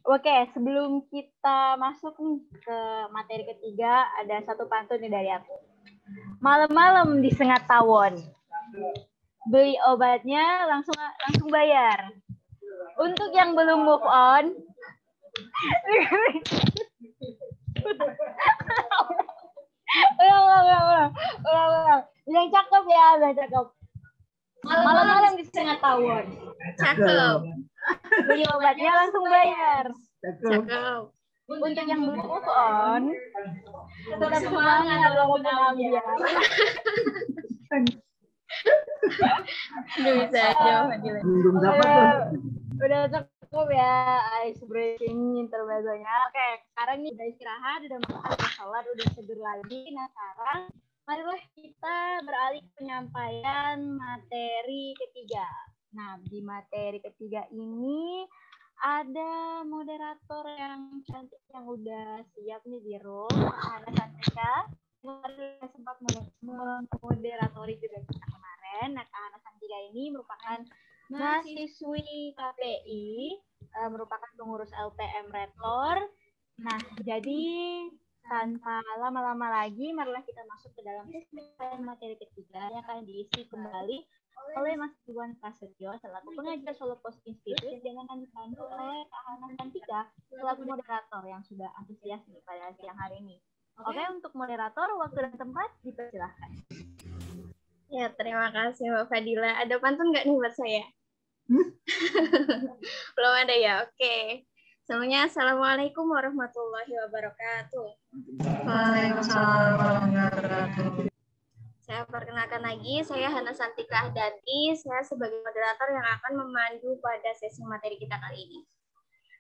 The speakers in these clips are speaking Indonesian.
Oke, sebelum kita masuk nih ke materi ketiga, ada satu pantun nih dari aku. Malam-malam di Sengat Tawon, beli obatnya langsung bayar. Untuk yang belum move on, ulang. Yang cakep ya, yang cakep. Malam-malam di Sengat Tawon, Cakep. beli obatnya langsung bayar. Cakep. Untuk yang belum move on, tetap semangat walaupun ambiar. Nggak bisa aja, Fadila. Udah cukup ya ice breaking intermezzonya. Oke, sekarang nih udah istirahat, udah makan, udah sholat, udah seger lagi. Nah sekarang marilah kita beralih ke penyampaian materi ketiga. Nah di materi ketiga ini ada moderator yang cantik yang udah siap nih di room, Hana Santika. Kemarin sempat memoderatori juga kita kemarin. Nah, Kak Hana Santika ini merupakan mahasiswi KPI, merupakan pengurus LPM Rektor. Nah, jadi tanpa lama-lama lagi, marilah kita masuk ke dalam materi ketiga yang akan diisi kembali oleh Mas Iwan Prasetyo selaku pengajar Solo Post Institute dan akan dipandu oleh Kak Hana Santika selaku moderator yang sudah antusias nih pada siang hari ini. Oke, untuk moderator, waktu dan tempat dipersilahkan. Ya, terima kasih Mbak Fadila. Ada pantun nggak nih buat saya? Belum ada ya? Oke. Semuanya, Assalamualaikum warahmatullahi wabarakatuh. Waalaikumsalam warahmatullahi wabarakatuh. Saya perkenalkan lagi, saya Hana Santika Ahdati. Saya sebagai moderator yang akan memandu pada sesi materi kita kali ini.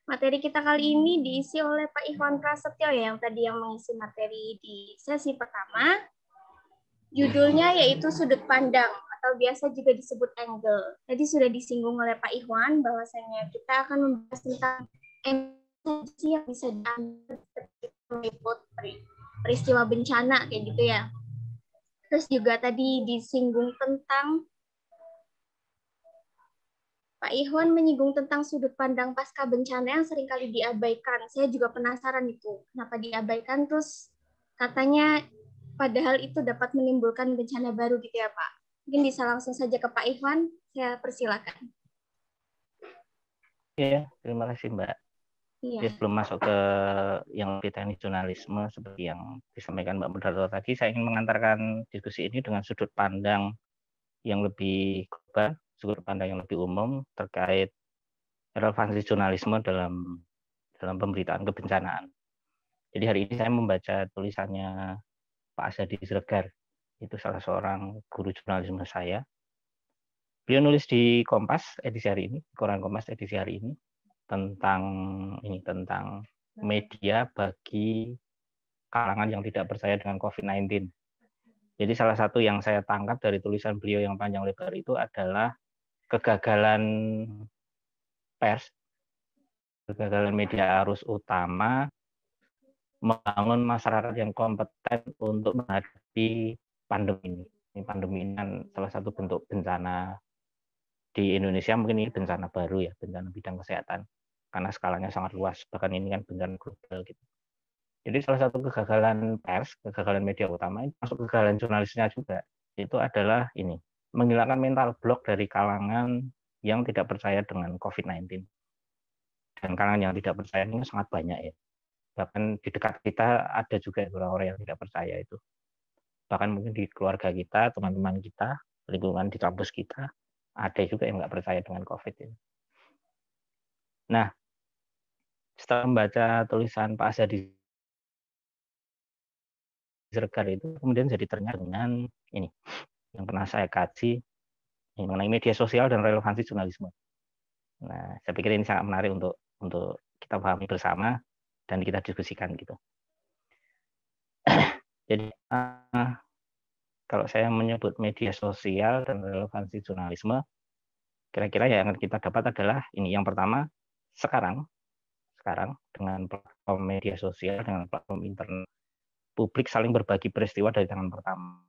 Materi kita kali ini diisi oleh Pak Iwan Prasetyo yang tadi yang mengisi materi di sesi pertama. Judulnya yaitu sudut pandang atau biasa juga disebut angle. Tadi sudah disinggung oleh Pak Iwan bahwasanya kita akan membahas tentang emosi yang bisa diambil meliput peristiwa bencana kayak gitu ya. Terus juga tadi disinggung tentang Pak Iwan menyinggung tentang sudut pandang pasca bencana yang seringkali diabaikan. Saya juga penasaran itu, kenapa diabaikan, terus katanya padahal itu dapat menimbulkan bencana baru gitu ya Pak. Mungkin bisa langsung saja ke Pak Iwan, saya persilakan. Ya, terima kasih Mbak. Iya. Sebelum masuk ke yang lebih teknis jurnalisme seperti yang disampaikan Mbak moderator tadi, saya ingin mengantarkan diskusi ini dengan sudut pandang yang lebih global, sudut pandang yang lebih umum terkait relevansi jurnalisme dalam pemberitaan kebencanaan. Jadi hari ini saya membaca tulisannya Pak Azadi Siregar, itu salah seorang guru jurnalisme saya. Beliau nulis di Kompas edisi hari ini, koran Kompas edisi hari ini, tentang media bagi kalangan yang tidak percaya dengan COVID-19. Jadi salah satu yang saya tangkap dari tulisan beliau yang panjang lebar itu adalah kegagalan pers, kegagalan media arus utama membangun masyarakat yang kompeten untuk menghadapi pandemi ini. Pandemi ini kan salah satu bentuk bencana di Indonesia, mungkin ini bencana baru ya, bencana bidang kesehatan. Karena skalanya sangat luas, bahkan ini kan bencana global gitu. Jadi salah satu kegagalan pers, kegagalan media utama, masuk kegagalan jurnalisnya juga, itu adalah ini, menghilangkan mental block dari kalangan yang tidak percaya dengan COVID-19. Dan kalangan yang tidak percaya ini sangat banyak ya. Bahkan di dekat kita ada juga orang-orang yang tidak percaya itu. Bahkan mungkin di keluarga kita, teman-teman kita, lingkungan di kampus kita, ada juga yang nggak percaya dengan COVID ini. Nah, setelah membaca tulisan Pak Azadi Siregar itu, kemudian jadi terngiang dengan ini, yang pernah saya kaji, mengenai media sosial dan relevansi jurnalisme. Nah, saya pikir ini sangat menarik untuk kita pahami bersama dan kita diskusikan gitu. Jadi, kalau saya menyebut media sosial dan relevansi jurnalisme, kira-kira yang akan kita dapat adalah ini. Yang pertama, sekarang dengan platform media sosial, dengan platform internet, publik saling berbagi peristiwa dari tangan pertama.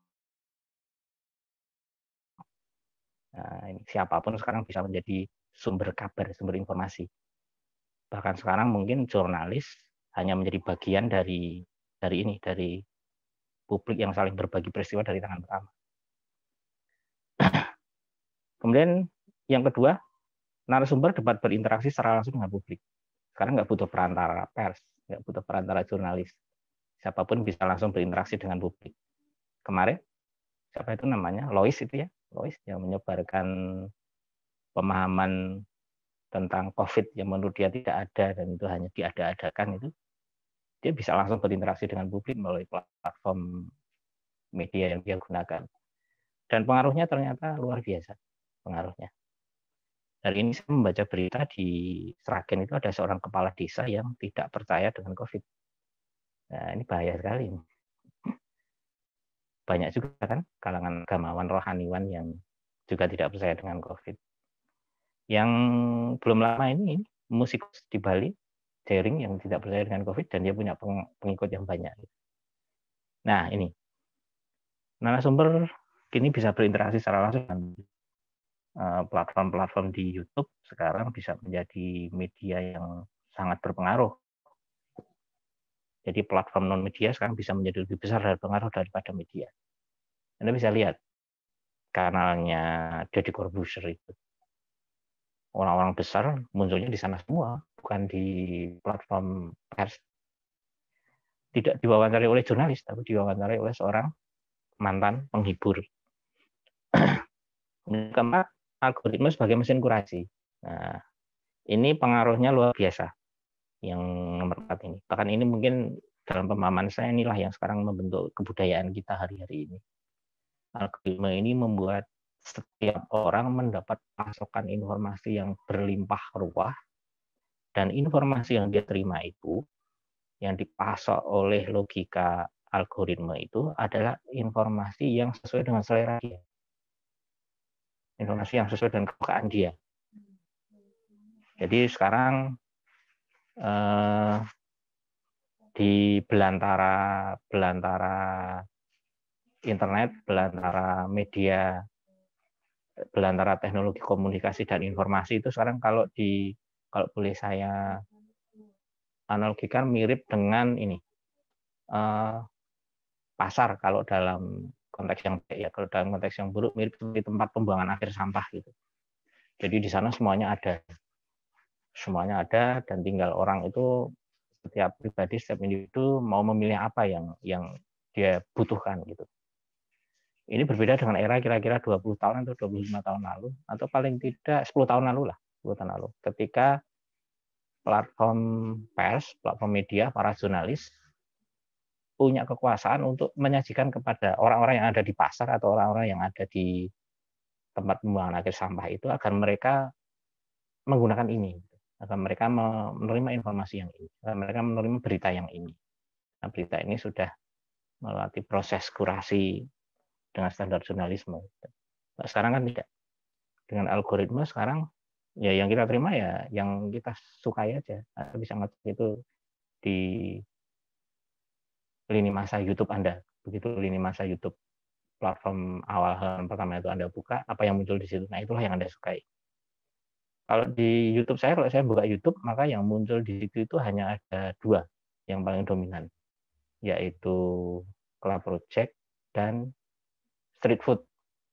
Nah, ini siapapun sekarang bisa menjadi sumber kabar, sumber informasi. Bahkan sekarang mungkin jurnalis hanya menjadi bagian dari publik yang saling berbagi peristiwa dari tangan pertama. Kemudian yang kedua, narasumber dapat berinteraksi secara langsung dengan publik. Sekarang nggak butuh perantara pers, nggak butuh perantara jurnalis. Siapapun bisa langsung berinteraksi dengan publik. Kemarin, siapa itu namanya? Lois itu ya, Lois yang menyebarkan pemahaman tentang COVID yang menurut dia tidak ada dan itu hanya diada-adakan itu, dia bisa langsung berinteraksi dengan publik melalui platform media yang dia gunakan. Dan pengaruhnya ternyata luar biasa. Pengaruhnya. Hari ini saya membaca berita di Sragen itu ada seorang kepala desa yang tidak percaya dengan COVID. Nah, ini bahaya sekali. Banyak juga kan kalangan agamawan rohaniwan yang juga tidak percaya dengan COVID. Yang belum lama ini musikus di Bali, Jering, yang tidak percaya dengan COVID dan dia punya pengikut yang banyak. Nah, ini narasumber kini bisa berinteraksi secara langsung dengan platform-platform di YouTube. Sekarang bisa menjadi media yang sangat berpengaruh. Jadi platform non-media sekarang bisa menjadi lebih besar dan berpengaruh daripada media. Anda bisa lihat kanalnya Deddy Corbuzier itu. Orang-orang besar munculnya di sana semua, bukan di platform pers. Tidak diwawancari oleh jurnalis, tapi diwawancari oleh seorang mantan penghibur. Keempat, algoritma sebagai mesin kurasi. Nah, ini pengaruhnya luar biasa. Yang nomor 4 ini. Bahkan ini mungkin dalam pemahaman saya inilah yang sekarang membentuk kebudayaan kita hari-hari ini. Algoritma ini membuat setiap orang mendapat pasokan informasi yang berlimpah ruah, dan informasi yang dia terima itu, yang dipasok oleh logika algoritma itu adalah informasi yang sesuai dengan selera dia. Informasi yang sesuai dengan kepekaan dia. Jadi sekarang di belantara internet, belantara media, belantara teknologi komunikasi dan informasi itu sekarang kalau boleh saya analogikan mirip dengan ini pasar kalau dalam konteks yang baik ya, kalau dalam konteks yang buruk mirip seperti tempat pembuangan akhir sampah gitu. Jadi di sana semuanya ada dan tinggal orang itu setiap pribadi, setiap individu mau memilih apa yang dia butuhkan gitu. Ini berbeda dengan era kira-kira 20 tahun atau 25 tahun lalu, atau paling tidak 10 tahun lalu lah, 10 tahun lalu. Ketika platform pers, platform media, para jurnalis punya kekuasaan untuk menyajikan kepada orang-orang yang ada di pasar atau orang-orang yang ada di tempat pembuangan akhir sampah itu agar mereka menggunakan ini, agar mereka menerima informasi yang ini, agar mereka menerima berita yang ini. Nah, berita ini sudah melalui proses kurasi dengan standar jurnalisme. Nah, sekarang kan tidak. Dengan algoritma sekarang ya yang kita terima ya yang kita sukai aja. Anda bisa ngecek itu di lini masa YouTube Anda. Begitu lini masa YouTube platform awal pertama itu Anda buka, apa yang muncul di situ. Nah, itulah yang Anda sukai. Kalau di YouTube kalau saya buka YouTube, maka yang muncul di situ itu hanya ada 2 yang paling dominan, yaitu Club Project dan street food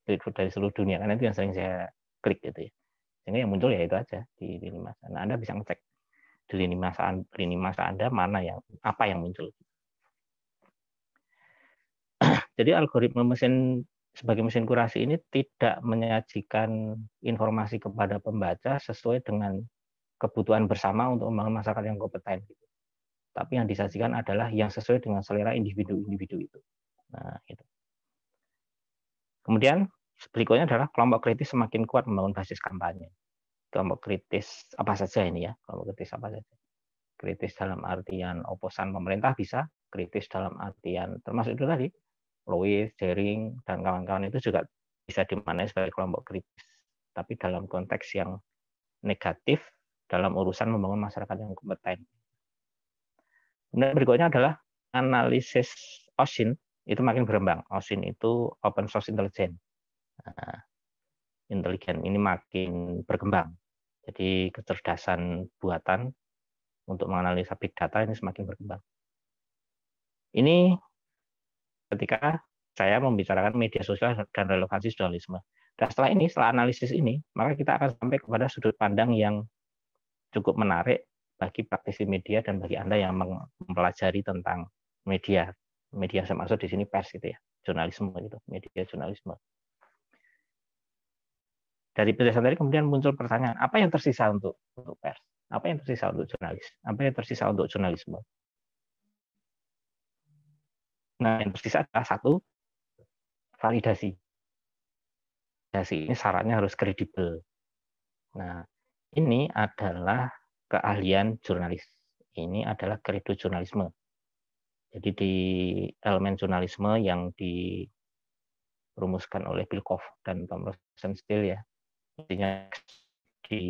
dari seluruh dunia, karena itu yang sering saya klik gitu ya. Sehingga yang muncul ya itu aja di lini masa. Nah, Anda bisa ngecek di lini masa Anda mana apa yang muncul. Jadi algoritma sebagai mesin kurasi ini tidak menyajikan informasi kepada pembaca sesuai dengan kebutuhan bersama untuk membangun masyarakat yang kompeten. Tapi yang disajikan adalah yang sesuai dengan selera individu-individu itu. Nah, gitu. Kemudian berikutnya adalah kelompok kritis semakin kuat membangun basis kampanye. Kelompok kritis apa saja ini ya? Kelompok kritis apa saja? Kritis dalam artian oposan pemerintah bisa, kritis dalam artian termasuk itu tadi, Lois, Jering, dan kawan-kawan itu juga bisa dimaknai sebagai kelompok kritis. Tapi dalam konteks yang negatif dalam urusan membangun masyarakat yang kompeten. Kemudian berikutnya adalah analisis OSINT itu makin berkembang. OSINT itu Open Source Intelligence. Nah, intelijen ini makin berkembang. Jadi kecerdasan buatan untuk menganalisa big data ini semakin berkembang. Ini ketika saya membicarakan media sosial dan relevansi jurnalisme. Dan setelah analisis ini, maka kita akan sampai kepada sudut pandang yang cukup menarik bagi praktisi media dan bagi Anda yang mempelajari tentang media. Media saya maksud di sini pers gitu ya, jurnalisme gitu, media jurnalisme. Dari penjelasan tadi kemudian muncul pertanyaan, apa yang tersisa untuk pers? Apa yang tersisa untuk jurnalis? Apa yang tersisa untuk jurnalisme? Nah, yang tersisa adalah satu, validasi. Validasi ini syaratnya harus kredibel. Nah, ini adalah keahlian jurnalis. Ini adalah kredo jurnalisme. Jadi di elemen jurnalisme yang dirumuskan oleh Bilkoff dan Tom Rosenstiel ya, intinya di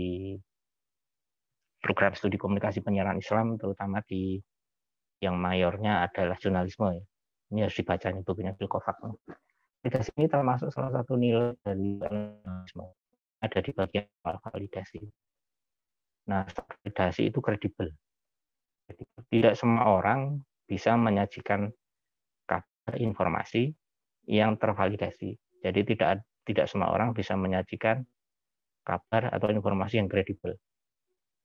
program studi komunikasi penyiaran Islam, terutama di yang mayornya adalah jurnalisme. Ya. Ini harus dibaca nih bukunya Bilkoff. Validasi ini termasuk salah satu nilai dari jurnalisme. Ada di bagian validasi. Nah, validasi itu kredibel. Tidak semua orang bisa menyajikan kabar informasi yang tervalidasi. Jadi tidak semua orang bisa menyajikan kabar atau informasi yang kredibel.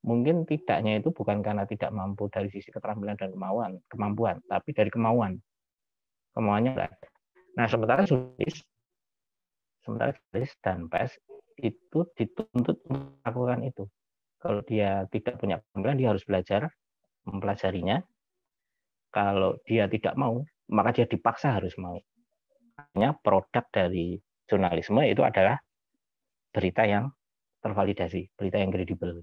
Mungkin tidaknya itu bukan karena tidak mampu dari sisi keterampilan dan kemampuan, tapi dari kemauan. Kemauannya enggak ada. Nah, sementara jurnalis dan pers itu dituntut untuk melakukan itu. Kalau dia tidak punya keterampilan, dia harus belajar mempelajarinya. Kalau dia tidak mau, maka dia dipaksa harus mau. Artinya produk dari jurnalisme itu adalah berita yang tervalidasi, berita yang kredibel.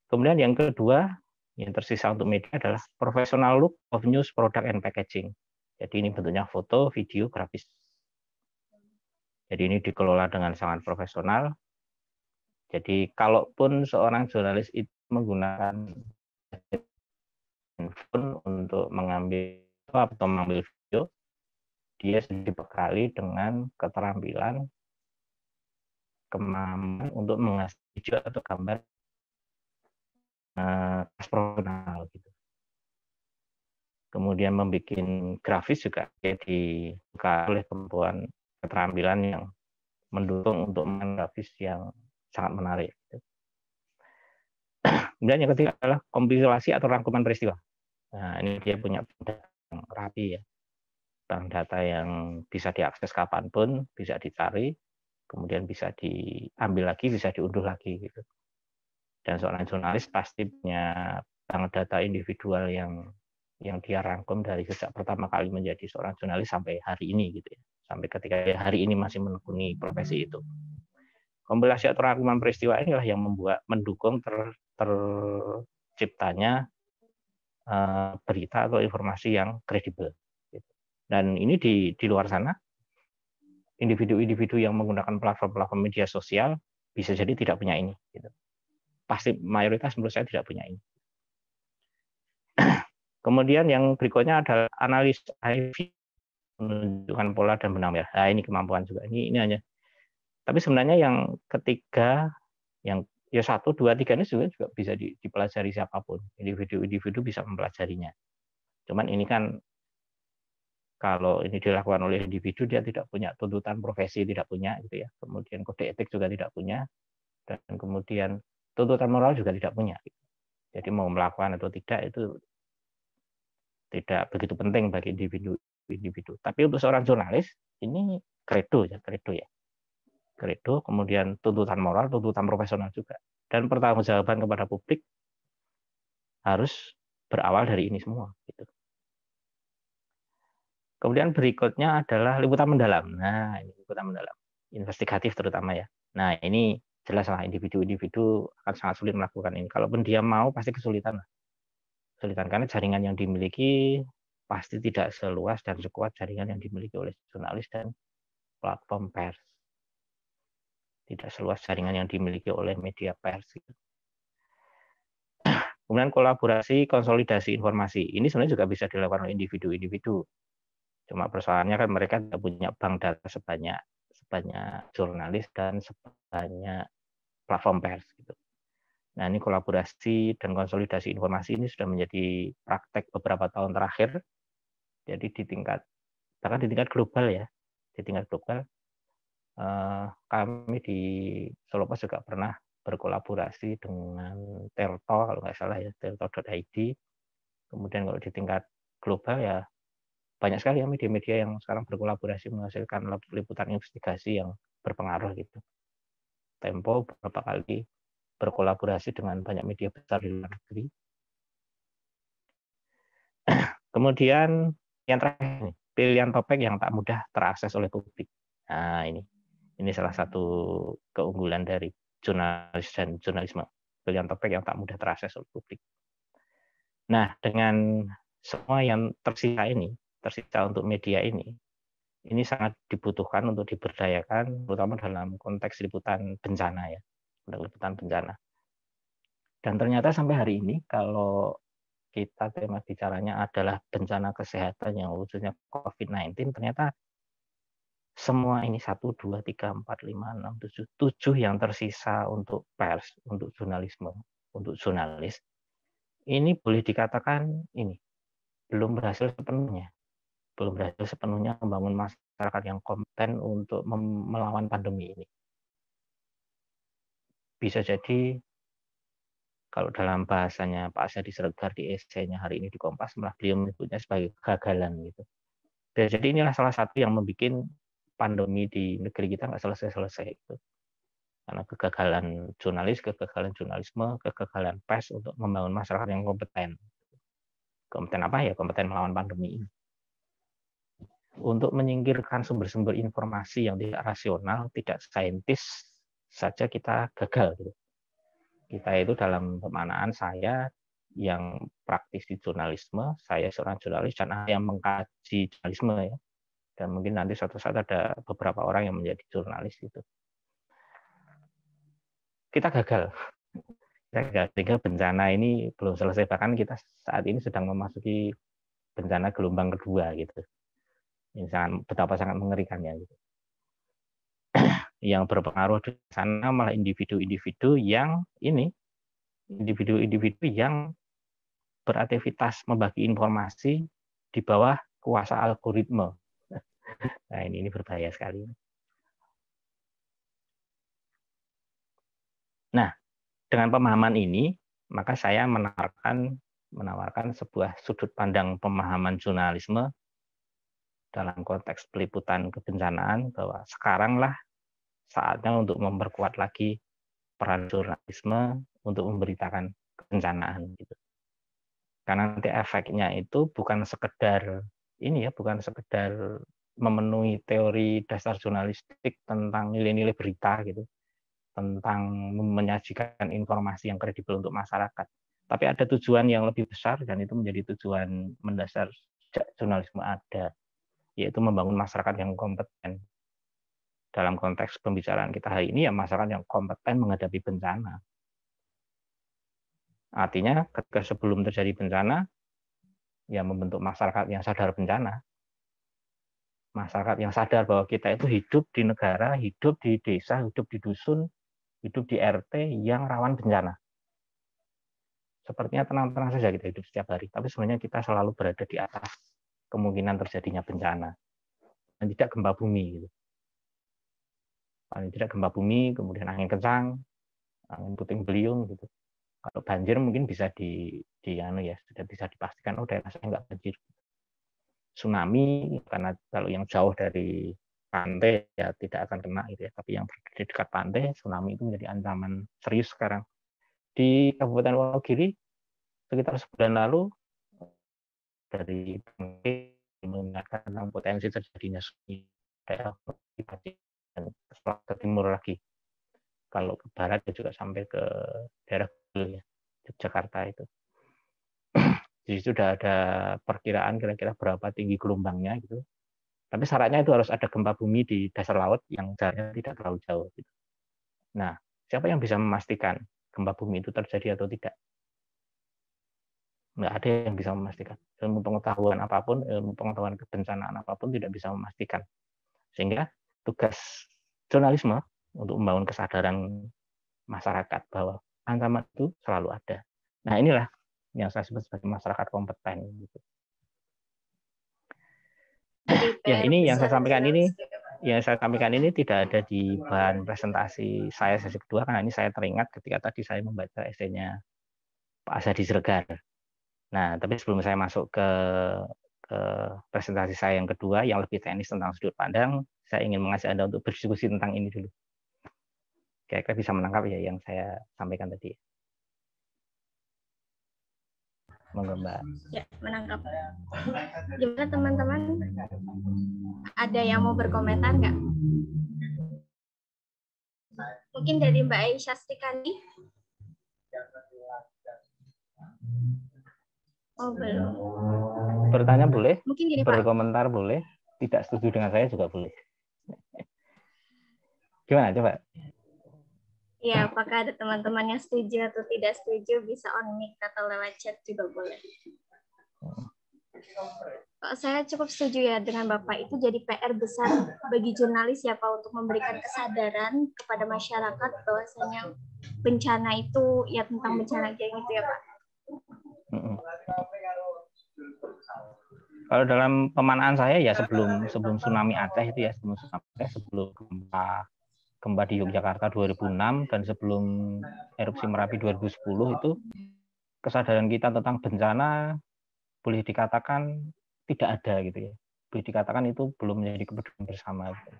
Kemudian yang kedua, yang tersisa untuk media adalah professional look of news product and packaging. Jadi ini bentuknya foto, video, grafis. Jadi ini dikelola dengan sangat profesional. Jadi kalaupun seorang jurnalis itu menggunakan handphone untuk mengambil video, dia sudah dibekali dengan keterampilan, kemampuan untuk menghasilkan video atau gambar profesional gitu. Kemudian membuat grafis juga dibuka oleh kemampuan keterampilan yang mendukung untuk grafis yang sangat menarik. Kemudian yang ketiga adalah kompilasi atau rangkuman peristiwa. Nah, ini dia punya data yang rapi ya. Bank data yang bisa diakses kapanpun, bisa dicari, kemudian bisa diambil lagi, bisa diunduh lagi gitu. Dan seorang jurnalis pasti punya bank data individual yang dia rangkum dari sejak pertama kali menjadi seorang jurnalis sampai hari ini gitu ya. Sampai ketika hari ini masih menekuni profesi itu. Kompilasi atau rangkuman peristiwa inilah yang mendukung terciptanya berita atau informasi yang kredibel. Dan ini di luar sana, individu-individu yang menggunakan platform-platform media sosial bisa jadi tidak punya ini. Gitu. Pasti mayoritas menurut saya tidak punya ini. Kemudian yang berikutnya adalah analis IV, menunjukkan pola dan benang merah. Nah, ini kemampuan juga. Ini hanya. Tapi sebenarnya yang ketiga, yang 1, 2, 3 ini juga bisa dipelajari siapapun. Individu-individu bisa mempelajarinya. Cuman ini kan kalau ini dilakukan oleh individu, dia tidak punya tuntutan profesi, tidak punya gitu ya. Kemudian kode etik juga tidak punya, dan kemudian tuntutan moral juga tidak punya. Jadi mau melakukan atau tidak itu tidak begitu penting bagi individu. Tapi untuk seorang jurnalis ini kredo ya. Kredo, kemudian tuntutan moral, tuntutan profesional juga. Dan pertanggungjawaban kepada publik harus berawal dari ini semua. Gitu. Kemudian berikutnya adalah liputan mendalam. Nah, ini liputan mendalam, investigatif terutama ya. Nah, ini jelaslah individu-individu akan sangat sulit melakukan ini. Kalaupun dia mau, pasti kesulitan. Kesulitan karena jaringan yang dimiliki pasti tidak seluas dan sekuat jaringan yang dimiliki oleh jurnalis dan platform pers. Tidak seluas jaringan yang dimiliki oleh media pers. Kemudian kolaborasi, konsolidasi informasi. Ini sebenarnya juga bisa dilakukan oleh individu-individu. Cuma persoalannya kan mereka tidak punya bank data sebanyak jurnalis dan sebanyak platform pers. Gitu. Nah, ini kolaborasi dan konsolidasi informasi ini sudah menjadi praktek beberapa tahun terakhir. Jadi bahkan di tingkat global ya, di tingkat global kami di Solo Pos juga pernah berkolaborasi dengan Telto kalau nggak salah ya, telto.id. Kemudian kalau di tingkat global ya banyak sekali ya media-media yang sekarang berkolaborasi menghasilkan liputan investigasi yang berpengaruh gitu. Tempo beberapa kali berkolaborasi dengan banyak media besar di luar negeri. Kemudian yang terakhir, pilihan topik yang tak mudah terakses oleh publik. Nah, ini salah satu keunggulan dari jurnalis dan jurnalisme. Pilihan topik yang tak mudah terakses oleh publik. Nah, dengan semua yang tersisa untuk media ini sangat dibutuhkan untuk diberdayakan, terutama dalam konteks liputan bencana ya, liputan bencana. Dan ternyata sampai hari ini, kalau kita tema bicaranya adalah bencana kesehatan yang khususnya COVID-19, ternyata semua ini 1, 2, 3, 4, 5, 6, 7 yang tersisa untuk pers, untuk jurnalisme, untuk jurnalis, ini boleh dikatakan ini belum berhasil sepenuhnya membangun masyarakat yang kompeten untuk melawan pandemi ini. Bisa jadi kalau dalam bahasanya Pak Asyadi Sregar di esainya hari ini di Kompas, malah beliau menyebutnya sebagai kegagalan gitu. Jadi inilah salah satu yang membuat pandemi di negeri kita nggak selesai-selesai itu. Karena kegagalan jurnalis, kegagalan jurnalisme, kegagalan pers untuk membangun masyarakat yang kompeten. Kompeten apa ya? Kompeten melawan pandemi ini. Untuk menyingkirkan sumber-sumber informasi yang tidak rasional, tidak saintis saja kita gagal. Gitu. Kita itu dalam pemanaan saya yang praktisi jurnalisme, saya seorang jurnalis dan yang mengkaji jurnalisme ya. Dan mungkin nanti suatu saat ada beberapa orang yang menjadi jurnalis gitu. Kita gagal. Sehingga bencana ini belum selesai, bahkan kita saat ini sedang memasuki bencana gelombang kedua gitu. Ini betapa sangat mengerikannya gitu. Yang berpengaruh di sana malah individu-individu yang beraktivitas membagi informasi di bawah kuasa algoritma. Nah, ini berbahaya sekali. Nah, dengan pemahaman ini, maka saya menawarkan sebuah sudut pandang pemahaman jurnalisme dalam konteks peliputan kebencanaan, bahwa sekaranglah saatnya untuk memperkuat lagi peran jurnalisme untuk memberitakan kebencanaan gitu. Karena nanti efeknya itu bukan sekedar memenuhi teori dasar jurnalistik tentang nilai-nilai berita gitu, tentang menyajikan informasi yang kredibel untuk masyarakat. Tapi ada tujuan yang lebih besar, dan itu menjadi tujuan mendasar jurnalisme ada, yaitu membangun masyarakat yang kompeten. Dalam konteks pembicaraan kita hari ini, ya masyarakat yang kompeten menghadapi bencana. Artinya ketika sebelum terjadi bencana, ya membentuk masyarakat yang sadar bencana. Masyarakat yang sadar bahwa kita itu hidup di negara, hidup di desa, hidup di dusun, hidup di RT yang rawan bencana. Sepertinya tenang-tenang saja kita hidup setiap hari, tapi sebenarnya kita selalu berada di atas kemungkinan terjadinya bencana. Dan tidak gempa bumi. Gitu. Paling tidak gempa bumi, kemudian angin kencang, angin puting beliung gitu. Kalau banjir mungkin bisa sudah bisa dipastikan daerah saya nggak banjir. Tsunami, karena kalau yang jauh dari pantai ya tidak akan kena gitu ya, tapi yang di dekat pantai tsunami itu menjadi ancaman serius sekarang. Di Kabupaten Wonogiri sekitar sebulan lalu dari mengingatkan tentang potensi terjadinya tsunami daerah dan ke timur lagi. Kalau ke barat ya juga sampai ke daerah ya, Jakarta itu. Jadi sudah ada perkiraan kira-kira berapa tinggi gelombangnya gitu. Tapi syaratnya itu harus ada gempa bumi di dasar laut yang jaraknya tidak terlalu jauh. Gitu. Nah, siapa yang bisa memastikan gempa bumi itu terjadi atau tidak? Nggak ada yang bisa memastikan. Ilmu pengetahuan apapun, ilmu pengetahuan kebencanaan apapun tidak bisa memastikan. Sehingga tugas jurnalisme untuk membangun kesadaran masyarakat bahwa ancaman itu selalu ada. Nah, inilah yang saya sebut sebagai masyarakat kompeten. Gitu. Ya, ini yang saya sampaikan ini, tidak ada di bahan presentasi saya sesi kedua, karena ini saya teringat ketika tadi saya membaca esainya Pak Azhadi Siregar. Nah, tapi sebelum saya masuk ke presentasi saya yang kedua yang lebih teknis tentang sudut pandang, saya ingin mengajak Anda untuk berdiskusi tentang ini dulu. Kira-kira bisa menangkap ya yang saya sampaikan tadi. Monggo, Mbak. Ya, menangkap. Gimana teman-teman? Ada yang mau berkomentar nggak? Mungkin dari Mbak Aisyah Stikandi? Oh, belum. Bertanya boleh, mungkin gini, Pak. berkomentar boleh, tidak setuju dengan saya juga boleh. Gimana, coba? Ya, apakah ada teman-teman yang setuju atau tidak setuju, bisa on mic atau lewat chat juga boleh. Saya cukup setuju ya dengan Bapak, itu jadi PR besar bagi jurnalis ya Pak, untuk memberikan kesadaran kepada masyarakat bahwasanya bencana itu ya tentang bencana kayak gitu ya Pak. Kalau dalam pemanaan saya ya sebelum tsunami Aceh itu ya, sebelum gempa di Yogyakarta 2006 dan sebelum erupsi Merapi 2010 itu kesadaran kita tentang bencana boleh dikatakan tidak ada gitu ya. Boleh dikatakan itu belum menjadi kepedulian bersama. Gitu.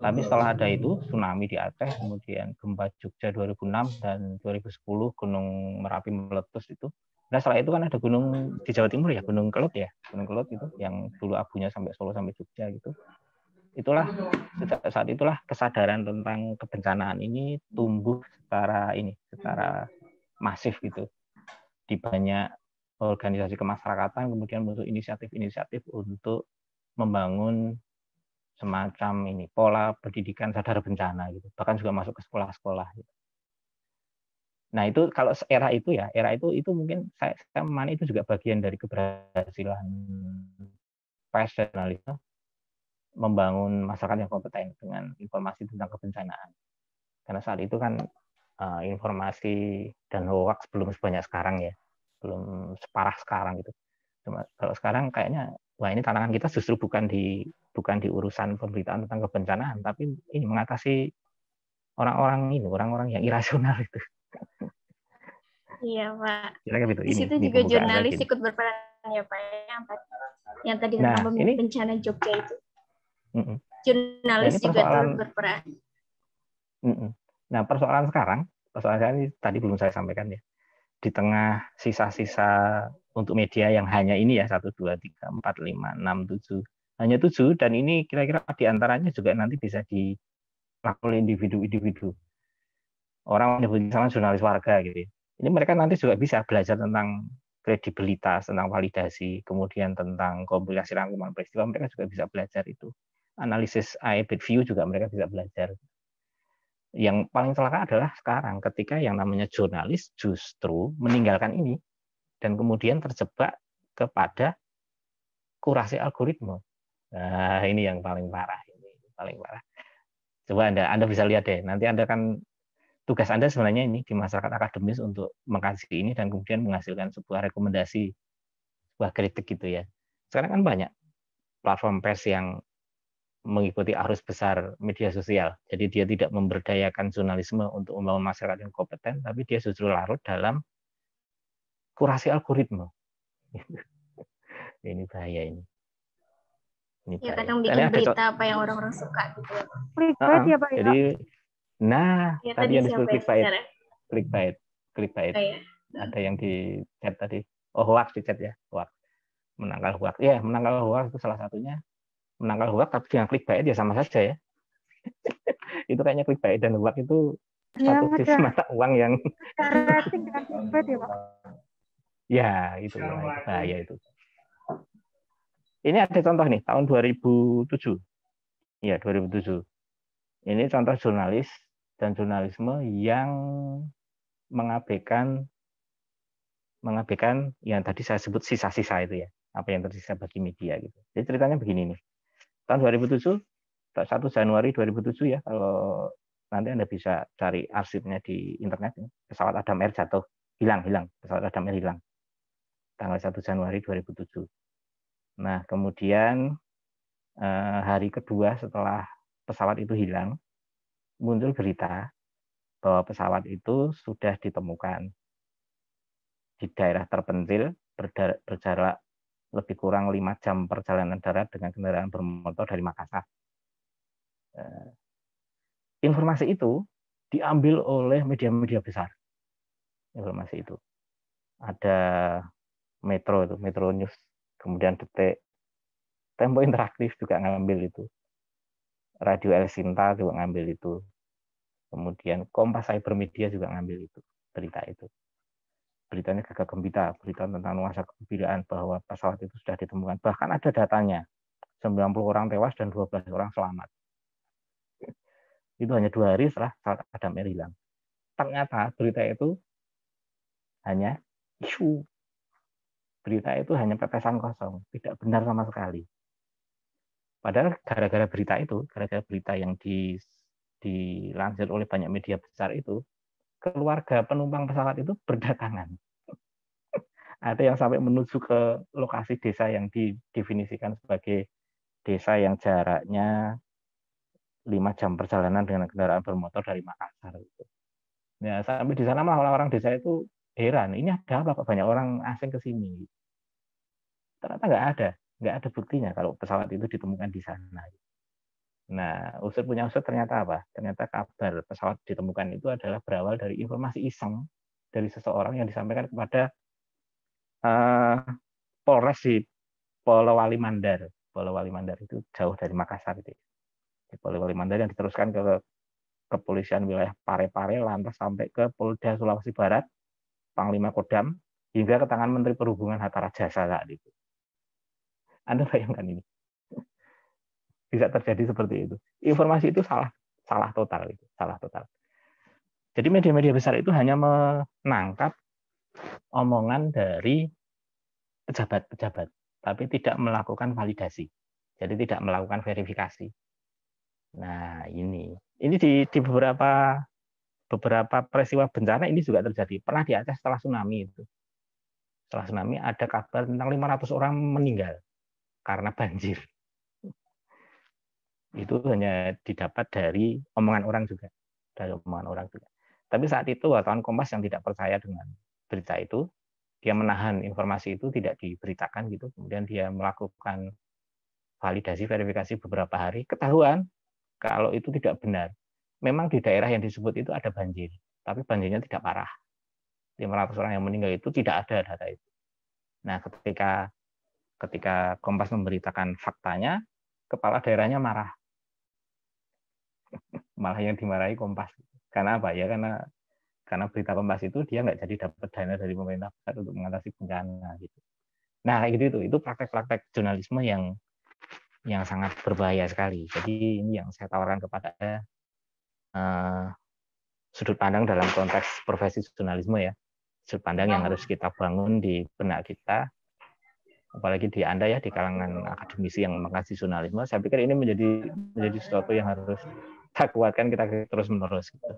Tapi setelah ada itu tsunami di Aceh, kemudian gempa Jogja 2006 dan 2010 Gunung Merapi meletus itu. Nah setelah itu kan ada gunung di Jawa Timur ya, Gunung Kelud ya, Gunung Kelud itu yang dulu abunya sampai Solo sampai Jogja gitu. Itulah saat itulah kesadaran tentang kebencanaan ini tumbuh secara masif gitu di banyak organisasi kemasyarakatan, kemudian muncul inisiatif-inisiatif untuk membangun semacam ini pola pendidikan sadar bencana gitu, bahkan juga masuk ke sekolah-sekolah gitu. Nah itu kalau era itu mungkin saya memahami itu juga bagian dari keberhasilan pers dan jurnalisme membangun masyarakat yang kompeten dengan informasi tentang kebencanaan. Karena saat itu kan informasi dan hoax belum sebanyak sekarang ya, belum separah sekarang gitu. Cuma kalau sekarang kayaknya wah ini tantangan kita justru bukan di urusan pemberitaan tentang kebencanaan, tapi ini mengatasi orang-orang yang irasional itu. Iya Pak. Gitu. Di situ juga jurnalis ikut berperan ya Pak, yang tadi tentang bencana Jogja itu. Jurnalis juga berperan. Nah persoalan sekarang ini tadi belum saya sampaikan ya. Di tengah sisa-sisa untuk media yang hanya ini ya 1, 2, 3, 4, 5, 6, 7. Hanya 7 dan ini kira-kira diantaranya juga nanti bisa dilakukan oleh individu-individu. Orang menyebut sama jurnalis warga gitu. Ini mereka nanti juga bisa belajar tentang kredibilitas, tentang validasi, kemudian tentang kompilasi rangkuman peristiwa, mereka juga bisa belajar itu. Analisis eyebit view juga mereka bisa belajar. Yang paling celaka adalah sekarang ketika yang namanya jurnalis justru meninggalkan ini dan kemudian terjebak kepada kurasi algoritma. Nah, ini yang paling parah. Coba Anda bisa lihat deh. Nanti Anda kan tugas Anda sebenarnya ini di masyarakat akademis untuk mengkaji ini dan kemudian menghasilkan sebuah rekomendasi, sebuah kritik gitu ya. Sekarang kan banyak platform pers yang mengikuti arus besar media sosial. Jadi dia tidak memberdayakan jurnalisme untuk membangun masyarakat yang kompeten, tapi dia justru larut dalam kurasi algoritma. Ini bahaya ini. Ya kadang bikin berita apa yang orang-orang suka gitu. Clickbait ya Pak. Jadi, ya, tadi yang disebut clickbait. Oh, ya. Ada yang di chat tadi. Oh, hoax di chat ya, hoax. Menangkal hoax. Ya, menangkal hoax itu salah satunya. Menangkal hoax tapi dengan clickbait ya sama saja ya. Itu kayaknya clickbait dan hoax itu satu sisi mata uang yang rating dengan clickbait ya Pak. Ya, itu bahaya itu. Ini ada contoh nih, tahun 2007. Iya, 2007. Ini contoh jurnalis dan jurnalisme yang mengabaikan yang tadi saya sebut sisa-sisa itu ya, apa yang tersisa bagi media gitu. Jadi ceritanya begini nih. Tahun 2007, 1 Januari 2007 ya, kalau Nanti Anda bisa cari arsipnya di internet. Pesawat Adam Air jatuh, hilang. Pesawat Adam Air hilang. Tanggal 1 Januari 2007. Nah, kemudian hari kedua setelah pesawat itu hilang, muncul berita bahwa pesawat itu sudah ditemukan di daerah terpencil, berjarak lebih kurang 5 jam perjalanan darat dengan kendaraan bermotor dari Makassar. Informasi itu diambil oleh media-media besar. Informasi itu ada Metro itu, Metro News, kemudian Detik, Tempo Interaktif juga ngambil itu, Radio El Sinta juga ngambil itu, kemudian Kompas Cybermedia juga ngambil itu, berita itu. Beritanya gagah gembira, berita tentang nuansa kegembiraan bahwa pesawat itu sudah ditemukan. Bahkan ada datanya, 90 orang tewas dan 12 orang selamat. Itu hanya 2 hari setelah pesawat Adam Air hilang. Ternyata berita itu hanya isu. Berita itu hanya pepesan kosong, tidak benar sama sekali. Padahal gara-gara berita yang dilansir oleh banyak media besar itu, keluarga penumpang pesawat itu berdatangan. Ada yang sampai menuju ke lokasi desa yang didefinisikan sebagai desa yang jaraknya 5 jam perjalanan dengan kendaraan bermotor dari Makassar. Ya, sampai di sana malah orang-orang desa itu heran, ini ada apa kok banyak orang asing ke sini? Ternyata nggak ada buktinya kalau pesawat itu ditemukan di sana. Nah, usut punya usut ternyata apa? Ternyata kabar pesawat ditemukan itu adalah berawal dari informasi iseng dari seseorang yang disampaikan kepada Polres di Polewali Mandar. Polewali Mandar itu jauh dari Makassar itu. Di Polewali Mandar yang diteruskan ke kepolisian wilayah Parepare, lantas sampai ke Polda Sulawesi Barat, Panglima Kodam, hingga ke tangan Menteri Perhubungan Hatta Rajasa saat itu. Anda bayangkan ini. Bisa terjadi seperti itu. Informasi itu salah total. Jadi media-media besar itu hanya menangkap omongan dari pejabat-pejabat, tapi tidak melakukan validasi. Jadi tidak melakukan verifikasi. Nah, ini di beberapa peristiwa bencana ini juga terjadi. Pernah di Aceh setelah tsunami itu. Setelah tsunami ada kabar tentang 500 orang meninggal karena banjir. Itu hanya didapat dari omongan orang juga. Tapi saat itu wartawan Kompas yang tidak percaya dengan berita itu, dia menahan informasi itu tidak diberitakan gitu. Kemudian dia melakukan validasi, verifikasi beberapa hari, ketahuan kalau itu tidak benar. Memang di daerah yang disebut itu ada banjir, tapi banjirnya tidak parah. 500 orang yang meninggal itu tidak ada data itu. Nah, ketika Kompas memberitakan faktanya, kepala daerahnya marah. Malah yang dimarahi Kompas. Karena apa? Ya karena berita Kompas itu dia nggak jadi dapat dana dari pemerintah pusat untuk mengatasi bencana gitu. Nah, kayak gitu itu praktek-praktek jurnalisme yang sangat berbahaya sekali. Jadi ini yang saya tawarkan kepada sudut pandang dalam konteks profesi jurnalisme ya. Sudut pandang yang harus kita bangun di benak kita, apalagi di Anda ya, di kalangan akademisi yang mengkaji jurnalisme. Saya pikir ini menjadi sesuatu yang harus kita kuatkan, kita terus menerus gitu.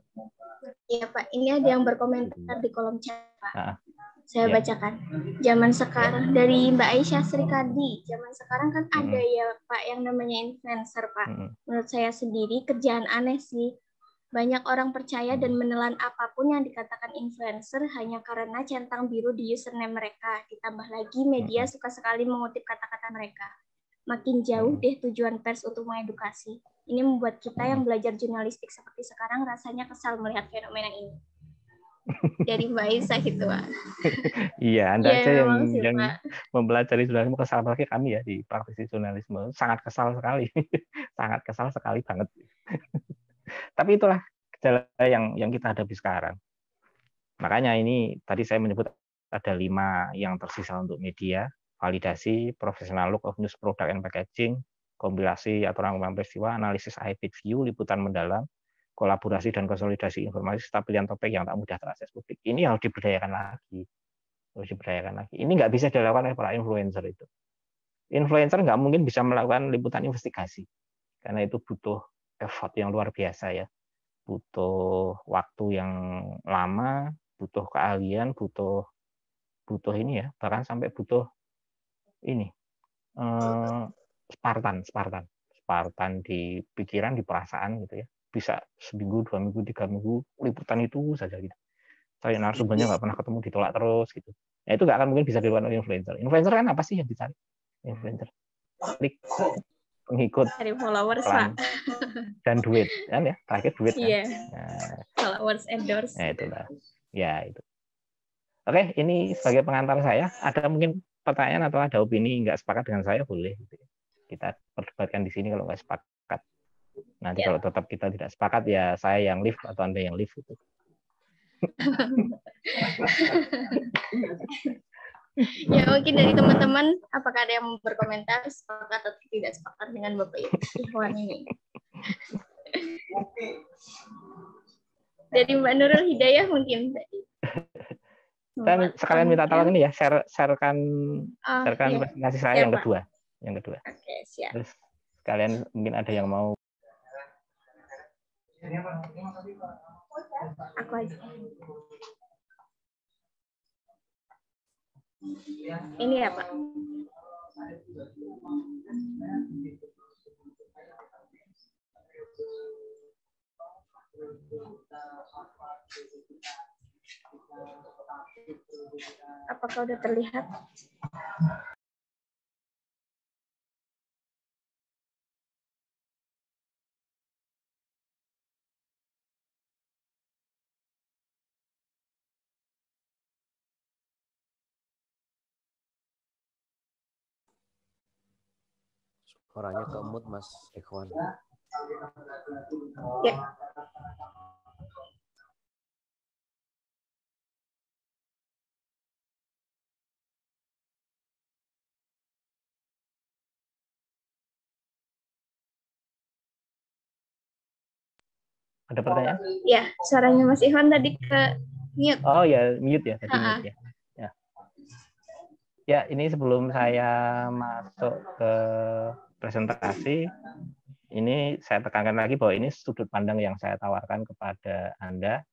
Iya Pak, ini ada yang berkomentar di kolom chat Pak. Saya bacakan. Zaman sekarang dari Mbak Aisyah Srikadi, zaman sekarang kan ada ya Pak yang namanya influencer Pak. Menurut saya sendiri kerjaan aneh sih. Banyak orang percaya dan menelan apapun yang dikatakan influencer hanya karena centang biru di username mereka. Ditambah lagi media suka sekali mengutip kata-kata mereka. Makin jauh deh tujuan pers untuk mengedukasi. Ini membuat kita yang belajar jurnalistik seperti sekarang rasanya kesal melihat fenomena ini. Dari Mbak Aisyah gitu, Pak. Iya, Anda aja yang mempelajari jurnalisme kesal, apalagi kami ya di praktisi jurnalisme sangat kesal sekali. Sangat kesal sekali banget. Tapi itulah gejala yang kita hadapi sekarang. Makanya ini tadi saya menyebut ada 5 yang tersisa untuk media, validasi, professional look of news product and packaging, kompilasi atau rangkuman peristiwa, analisis high peak view, liputan mendalam, kolaborasi dan konsolidasi informasi, serta pilihan topik yang tak mudah terakses publik. Ini harus diberdayakan lagi. Ini nggak bisa dilakukan oleh para influencer itu. Influencer nggak mungkin bisa melakukan liputan investigasi, karena itu butuh effort yang luar biasa ya. butuh waktu yang lama, butuh keahlian, butuh ini ya, bahkan sampai butuh ini Spartan di pikiran, di perasaan gitu ya. Bisa seminggu, 2 minggu, 3 minggu liputan itu saja gitu. Cari narasumbernya nggak pernah ketemu, ditolak terus gitu. Nah, itu nggak akan mungkin bisa dilakukan oleh influencer. Influencer kan apa sih yang dicari? Influencer. Klik, pengikut, Cari followers, iklan, Pak. dan duit kan ya, terakhir duit kan. Iya. Nah, Followers, endorse. ya itulah. Ya itu. Oke, ini sebagai pengantar saya. Ada mungkin pertanyaan atau ada opini nggak sepakat dengan saya, boleh. Kita perdebatkan di sini kalau nggak sepakat. Nanti kalau tetap kita tidak sepakat, ya saya yang live atau Anda yang live. Gitu. Ya, mungkin dari teman-teman, apakah ada yang mau berkomentar sepakat atau tidak sepakat dengan Bapak Ikhwan ini? Dari Mbak Nurul Hidayah mungkin tadi. Dan sekalian minta tolong ini ya, sharekan iya. presentasi saya yang kedua. Oke, siap. Terus sekalian mungkin ada yang mau. Aku aja. Ini ya, Pak. Apakah udah terlihat? Suaranya ke mute, Mas Ikhwan. Ya. Ada pertanyaan? Ya, suaranya Mas Ikhwan tadi ke mute. Oh ya, mute ya, tadi mute ya. Ya, ini sebelum saya masuk ke presentasi, ini saya tekankan lagi bahwa ini sudut pandang yang saya tawarkan kepada Anda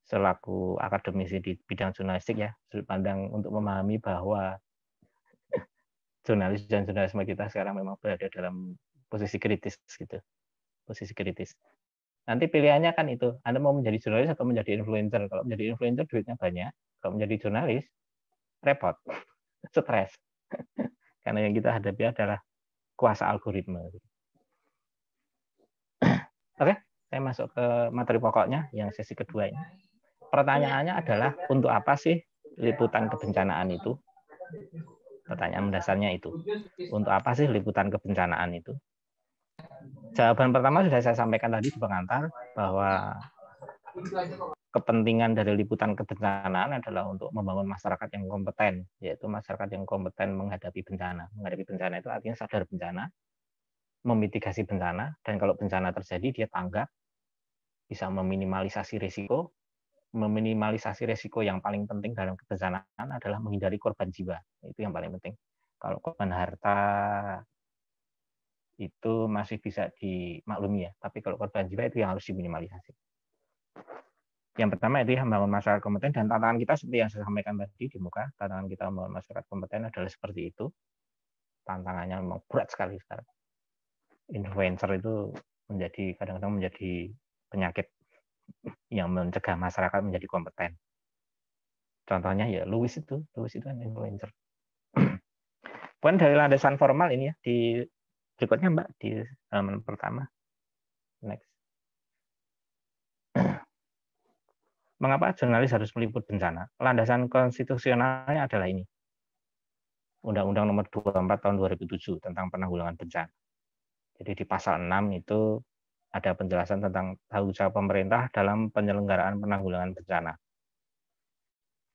selaku akademisi di bidang jurnalistik ya, sudut pandang untuk memahami bahwa jurnalis dan jurnalisme kita sekarang memang berada dalam posisi kritis gitu. Posisi kritis. Nanti pilihannya kan itu, Anda mau menjadi jurnalis atau menjadi influencer. Kalau menjadi influencer duitnya banyak, kalau menjadi jurnalis repot, stres. Karena yang kita hadapi adalah kuasa algoritma. Oke, saya masuk ke materi pokoknya yang sesi kedua ini. Pertanyaannya adalah, untuk apa sih liputan kebencanaan itu? Pertanyaan mendasarnya itu. Untuk apa sih liputan kebencanaan itu? Jawaban pertama sudah saya sampaikan tadi di pengantar, bahwa kepentingan dari liputan kebencanaan adalah untuk membangun masyarakat yang kompeten, yaitu masyarakat yang kompeten menghadapi bencana. Menghadapi bencana itu artinya sadar bencana, memitigasi bencana, dan kalau bencana terjadi dia tanggap, bisa meminimalisasi risiko. Meminimalisasi risiko yang paling penting dalam kebencanaan adalah menghindari korban jiwa. Itu yang paling penting. Kalau korban harta itu masih bisa dimaklumi ya, tapi kalau korban jiwa itu yang harus diminimalisasi. Yang pertama itu membangun masyarakat kompeten, dan tantangan kita seperti yang saya sampaikan tadi di muka, tantangan kita membangun masyarakat kompeten adalah seperti itu. Tantangannya memang berat sekali sekarang. Influencer itu kadang-kadang menjadi penyakit yang mencegah masyarakat menjadi kompeten. Contohnya ya Louis itu kan influencer. Poin dari landasan formal ini ya, di berikutnya Mbak, di halaman pertama. Next. Mengapa jurnalis harus meliput bencana? Landasan konstitusionalnya adalah ini. Undang-Undang Nomor 24 Tahun 2007 tentang penanggulangan bencana. Jadi di pasal 6 itu ada penjelasan tentang tanggung jawab pemerintah dalam penyelenggaraan penanggulangan bencana.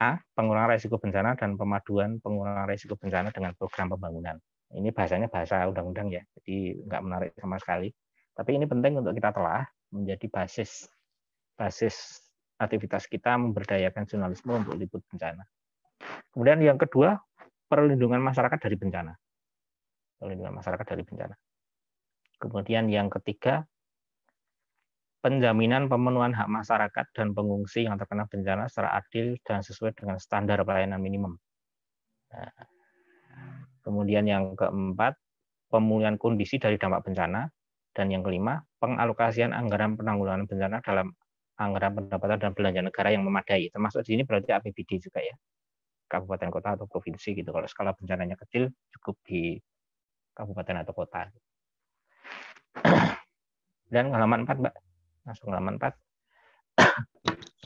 A. Pengurangan risiko bencana dan pemaduan pengurangan risiko bencana dengan program pembangunan. Ini bahasanya bahasa undang-undang ya, jadi nggak menarik sama sekali. Tapi ini penting untuk kita telah menjadi basis aktivitas kita memberdayakan jurnalisme untuk liput bencana. Kemudian yang kedua, perlindungan masyarakat dari bencana. Perlindungan masyarakat dari bencana. Kemudian yang ketiga, penjaminan pemenuhan hak masyarakat dan pengungsi yang terkena bencana secara adil dan sesuai dengan standar pelayanan minimum. Nah, kemudian yang keempat, pemulihan kondisi dari dampak bencana. Dan yang kelima, pengalokasian anggaran penanggulangan bencana dalam anggaran pendapatan dan belanja negara yang memadai. Termasuk di sini berarti APBD juga ya, kabupaten kota atau provinsi gitu. Kalau skala bencananya kecil, cukup di kabupaten atau kota. Dan halaman 4, Mbak. Langsung halaman 4.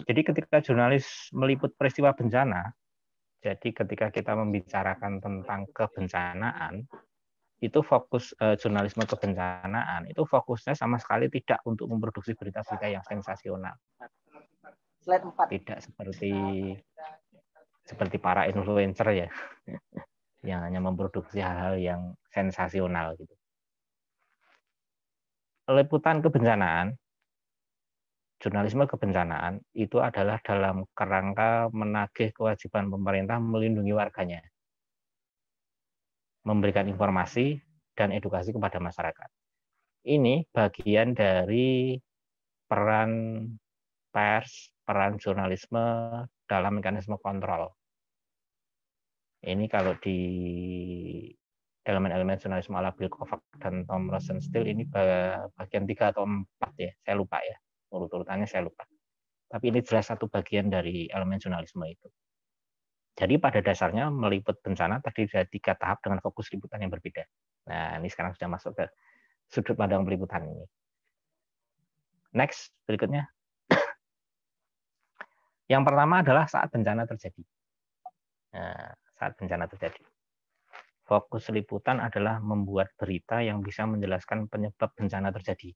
Jadi ketika jurnalis meliput peristiwa bencana, jadi ketika kita membicarakan tentang kebencanaan, itu fokus jurnalisme kebencanaan, itu fokusnya sama sekali tidak untuk memproduksi berita-berita yang sensasional. Tidak seperti para influencer ya, yang hanya memproduksi hal-hal yang sensasional gitu. Liputan kebencanaan, jurnalisme kebencanaan itu adalah dalam kerangka menagih kewajiban pemerintah melindungi warganya, memberikan informasi dan edukasi kepada masyarakat. Ini bagian dari peran pers, peran jurnalisme dalam mekanisme kontrol. Ini kalau di elemen-elemen jurnalisme ala Bill Kovac dan Tom Rosenstiel ini bagian 3 atau 4 ya, saya lupa ya. Urut-urutannya saya lupa. Tapi ini jelas satu bagian dari elemen jurnalisme itu. Jadi pada dasarnya meliput bencana tadi ada 3 tahap dengan fokus liputan yang berbeda. Nah, ini sekarang sudah masuk ke sudut pandang peliputan ini. Next, berikutnya. Yang pertama adalah saat bencana terjadi. Nah, saat bencana terjadi. Fokus liputan adalah membuat berita yang bisa menjelaskan penyebab bencana terjadi,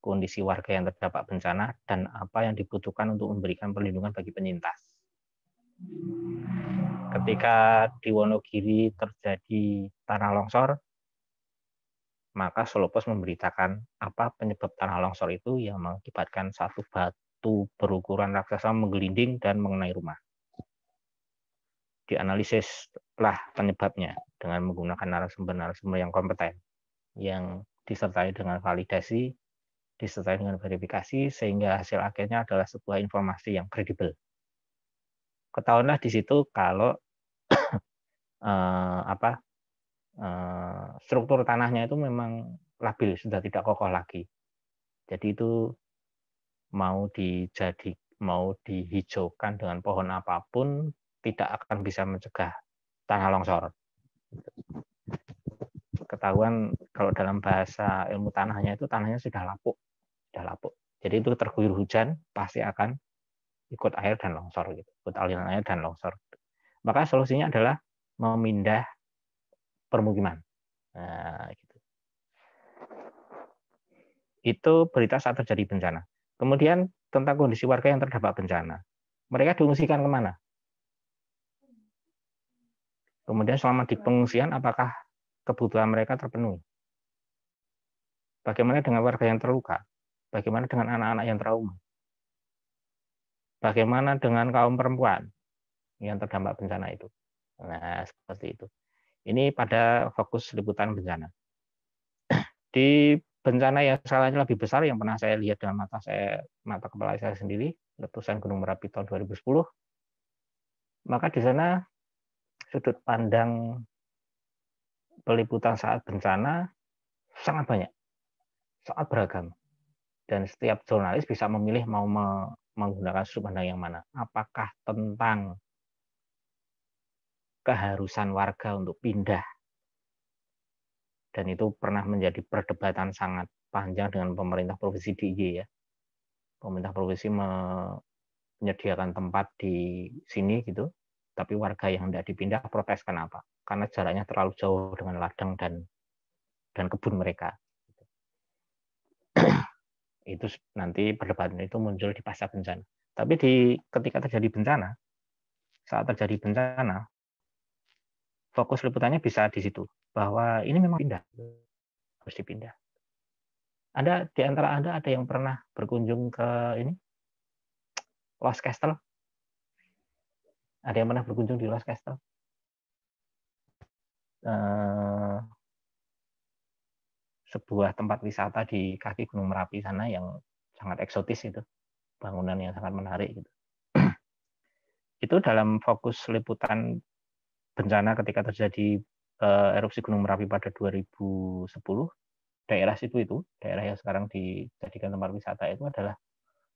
kondisi warga yang terdampak bencana, dan apa yang dibutuhkan untuk memberikan perlindungan bagi penyintas. Ketika di Wonogiri terjadi tanah longsor, maka Solo Post memberitakan apa penyebab tanah longsor itu yang mengakibatkan satu batu berukuran raksasa menggelinding dan mengenai rumah. Dianalisislah penyebabnya dengan menggunakan narasumber-narasumber yang kompeten, yang disertai dengan validasi, disertai dengan verifikasi, sehingga hasil akhirnya adalah sebuah informasi yang kredibel. Ketahuilah di situ kalau struktur tanahnya itu memang labil, sudah tidak kokoh lagi. Jadi itu mau dihijaukan dengan pohon apapun tidak akan bisa mencegah tanah longsor. Ketahuan kalau dalam bahasa ilmu tanahnya itu tanahnya sudah lapuk. Jadi itu terguyur hujan pasti akan ikut air dan longsor gitu, ikut aliran air dan longsor. Maka solusinya adalah memindah permukiman. Nah, gitu. Itu berita saat terjadi bencana. Kemudian tentang kondisi warga yang terdampak bencana. Mereka diungsikan kemana? Kemudian selama di pengungsian, apakah kebutuhan mereka terpenuhi? Bagaimana dengan warga yang terluka? Bagaimana dengan anak-anak yang trauma? Bagaimana dengan kaum perempuan yang terdampak bencana itu? Nah, seperti itu. Ini pada fokus liputan bencana. Di bencana yang skalanya lebih besar yang pernah saya lihat dengan mata kepala saya sendiri, letusan Gunung Merapi tahun 2010, maka di sana sudut pandang peliputan saat bencana sangat banyak, sangat beragam. Dan setiap jurnalis bisa memilih mau menggunakan sudut pandang yang mana. Apakah tentang keharusan warga untuk pindah, dan itu pernah menjadi perdebatan sangat panjang dengan pemerintah provinsi DIY ya. Pemerintah provinsi menyediakan tempat di sini gitu, tapi warga yang tidak dipindah protes kenapa? Karena jaraknya terlalu jauh dengan ladang dan kebun mereka. Itu nanti perdebatan itu muncul di pasca bencana. Tapi ketika terjadi bencana, saat terjadi bencana, fokus liputannya bisa di situ, bahwa ini memang pindah, harus dipindah. Di antara Anda ada yang pernah berkunjung ke ini, Lost Castle? Ada yang pernah berkunjung di Lost Castle? Sebuah tempat wisata di kaki Gunung Merapi sana yang sangat eksotis itu, bangunan yang sangat menarik gitu. Itu dalam fokus liputan bencana ketika terjadi erupsi Gunung Merapi pada 2010, daerah situ itu, daerah yang sekarang dijadikan tempat wisata itu adalah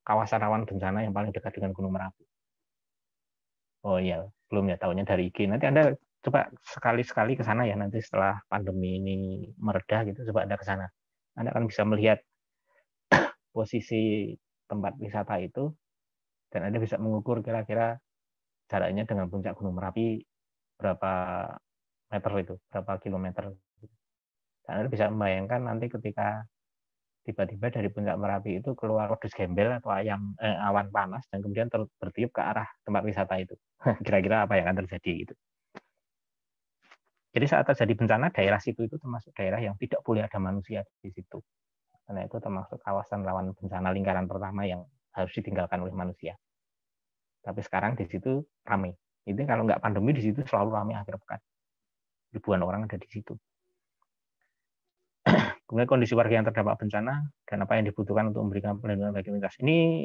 kawasan rawan bencana yang paling dekat dengan Gunung Merapi. Oh iya, belum ya, tahunya dari IG. Nanti Anda coba sekali-sekali ke sana ya, nanti setelah pandemi ini mereda gitu, coba Anda ke sana. Anda akan bisa melihat posisi tempat wisata itu, dan Anda bisa mengukur kira-kira jaraknya dengan puncak Gunung Merapi berapa meter itu, berapa kilometer. Dan Anda bisa membayangkan nanti ketika tiba-tiba dari puncak Merapi itu keluar wedus gembel atau awan panas dan kemudian bertiup ke arah tempat wisata itu. Kira-kira apa yang akan terjadi gitu. Jadi saat terjadi bencana, daerah situ itu termasuk daerah yang tidak boleh ada manusia di situ. Karena itu termasuk kawasan rawan bencana lingkaran pertama yang harus ditinggalkan oleh manusia. Tapi sekarang di situ ramai. Itu kalau nggak pandemi di situ selalu ramai akhir pekan. Ribuan orang ada di situ. Kemudian kondisi warga yang terdampak bencana dan apa yang dibutuhkan untuk memberikan perlindungan bagi penyintas. Ini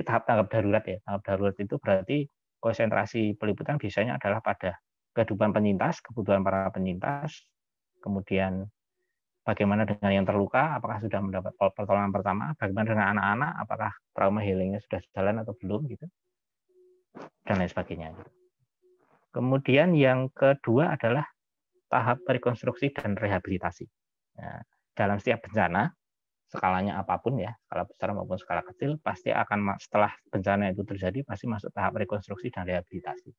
tahap tanggap darurat ya. Tanggap darurat itu berarti konsentrasi peliputan biasanya adalah pada kehidupan penyintas, kebutuhan para penyintas, kemudian bagaimana dengan yang terluka, apakah sudah mendapat pertolongan pertama, bagaimana dengan anak-anak, apakah trauma healingnya sudah jalan atau belum gitu, dan lain sebagainya. Kemudian yang kedua adalah tahap rekonstruksi dan rehabilitasi. Nah, dalam setiap bencana, skalanya apapun ya, skala besar maupun skala kecil, pasti akan setelah bencana itu terjadi, pasti masuk tahap rekonstruksi dan rehabilitasi.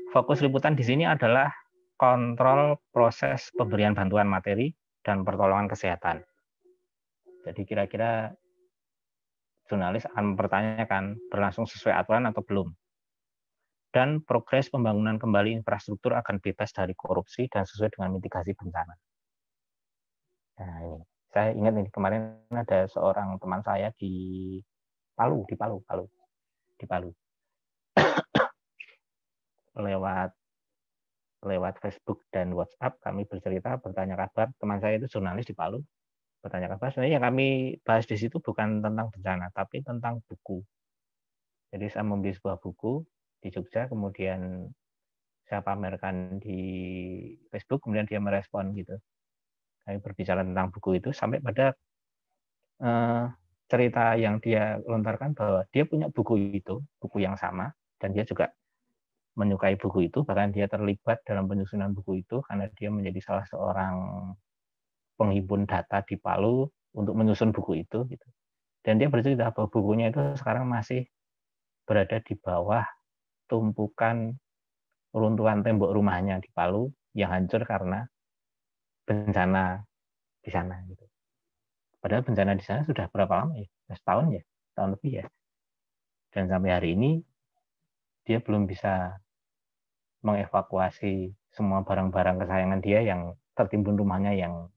Fokus liputan di sini adalah kontrol proses pemberian bantuan materi dan pertolongan kesehatan. Jadi kira-kira jurnalis akan mempertanyakan berlangsung sesuai aturan atau belum. Dan progres pembangunan kembali infrastruktur akan bebas dari korupsi dan sesuai dengan mitigasi bencana. Nah ini, saya ingat ini kemarin ada seorang teman saya di Palu. lewat Facebook dan WhatsApp kami bertanya kabar. Teman saya itu jurnalis di Palu, bertanya kabar. Sebenarnya yang kami bahas di situ bukan tentang bencana, tapi tentang buku. Jadi saya membeli sebuah buku di Jogja, kemudian saya pamerkan di Facebook, kemudian dia merespon gitu. Kami berbicara tentang buku itu sampai pada cerita yang dia lontarkan bahwa dia punya buku itu, buku yang sama, dan dia juga menyukai buku itu, bahkan dia terlibat dalam penyusunan buku itu karena dia menjadi salah seorang penghimpun data di Palu untuk menyusun buku itu. Gitu. Dan dia bercerita bahwa bukunya itu sekarang masih berada di bawah tumpukan runtuhan tembok rumahnya di Palu yang hancur karena bencana di sana. Gitu. Padahal bencana di sana sudah berapa lama ya? Setahun ya? Setahun lebih ya? Dan sampai hari ini dia belum bisa mengevakuasi semua barang-barang kesayangan dia yang tertimbun rumahnya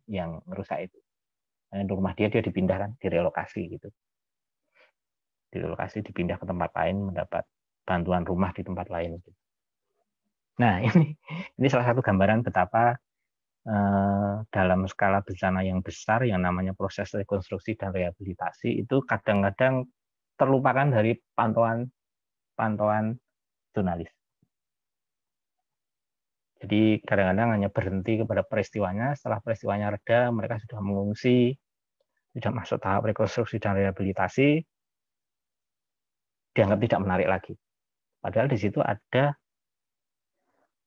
yang rusak itu. Rumah dia dipindahkan, direlokasi gitu. Direlokasi, dipindah ke tempat lain, mendapat bantuan rumah di tempat lain. Gitu. Nah ini salah satu gambaran betapa dalam skala bencana yang besar yang namanya proses rekonstruksi dan rehabilitasi itu kadang-kadang terlupakan dari pantauan jurnalis. Jadi kadang-kadang hanya berhenti kepada peristiwanya, setelah peristiwanya reda, mereka sudah mengungsi, sudah masuk tahap rekonstruksi dan rehabilitasi, dianggap tidak menarik lagi. Padahal di situ ada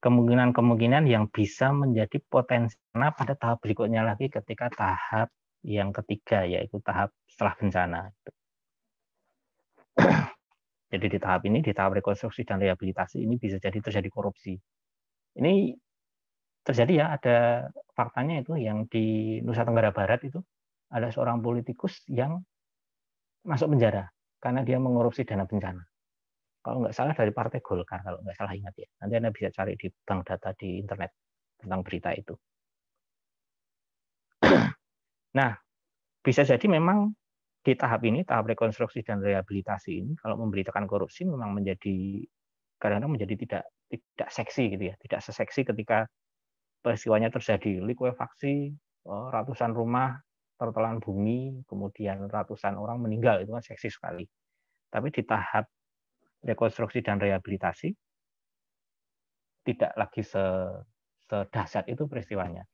kemungkinan-kemungkinan yang bisa menjadi potensi pada tahap berikutnya lagi ketika tahap yang ketiga, yaitu tahap setelah bencana. Jadi di tahap ini, di tahap rekonstruksi dan rehabilitasi ini bisa jadi terjadi korupsi. Ini terjadi ya, ada faktanya itu yang di Nusa Tenggara Barat itu ada seorang politikus yang masuk penjara karena dia mengkorupsi dana bencana. Kalau nggak salah dari Partai Golkar, kalau nggak salah ingat ya. Nanti Anda bisa cari di bank data di internet tentang berita itu. Nah, bisa jadi memang di tahap ini, tahap rekonstruksi dan rehabilitasi ini, kalau memberitakan korupsi memang menjadi kadang-kadang menjadi tidak seksi gitu ya, tidak seseksi ketika peristiwanya terjadi, likuifaksi ratusan rumah tertelan bumi, kemudian ratusan orang meninggal, itu kan seksi sekali. Tapi di tahap rekonstruksi dan rehabilitasi tidak lagi sedahsyat itu peristiwanya.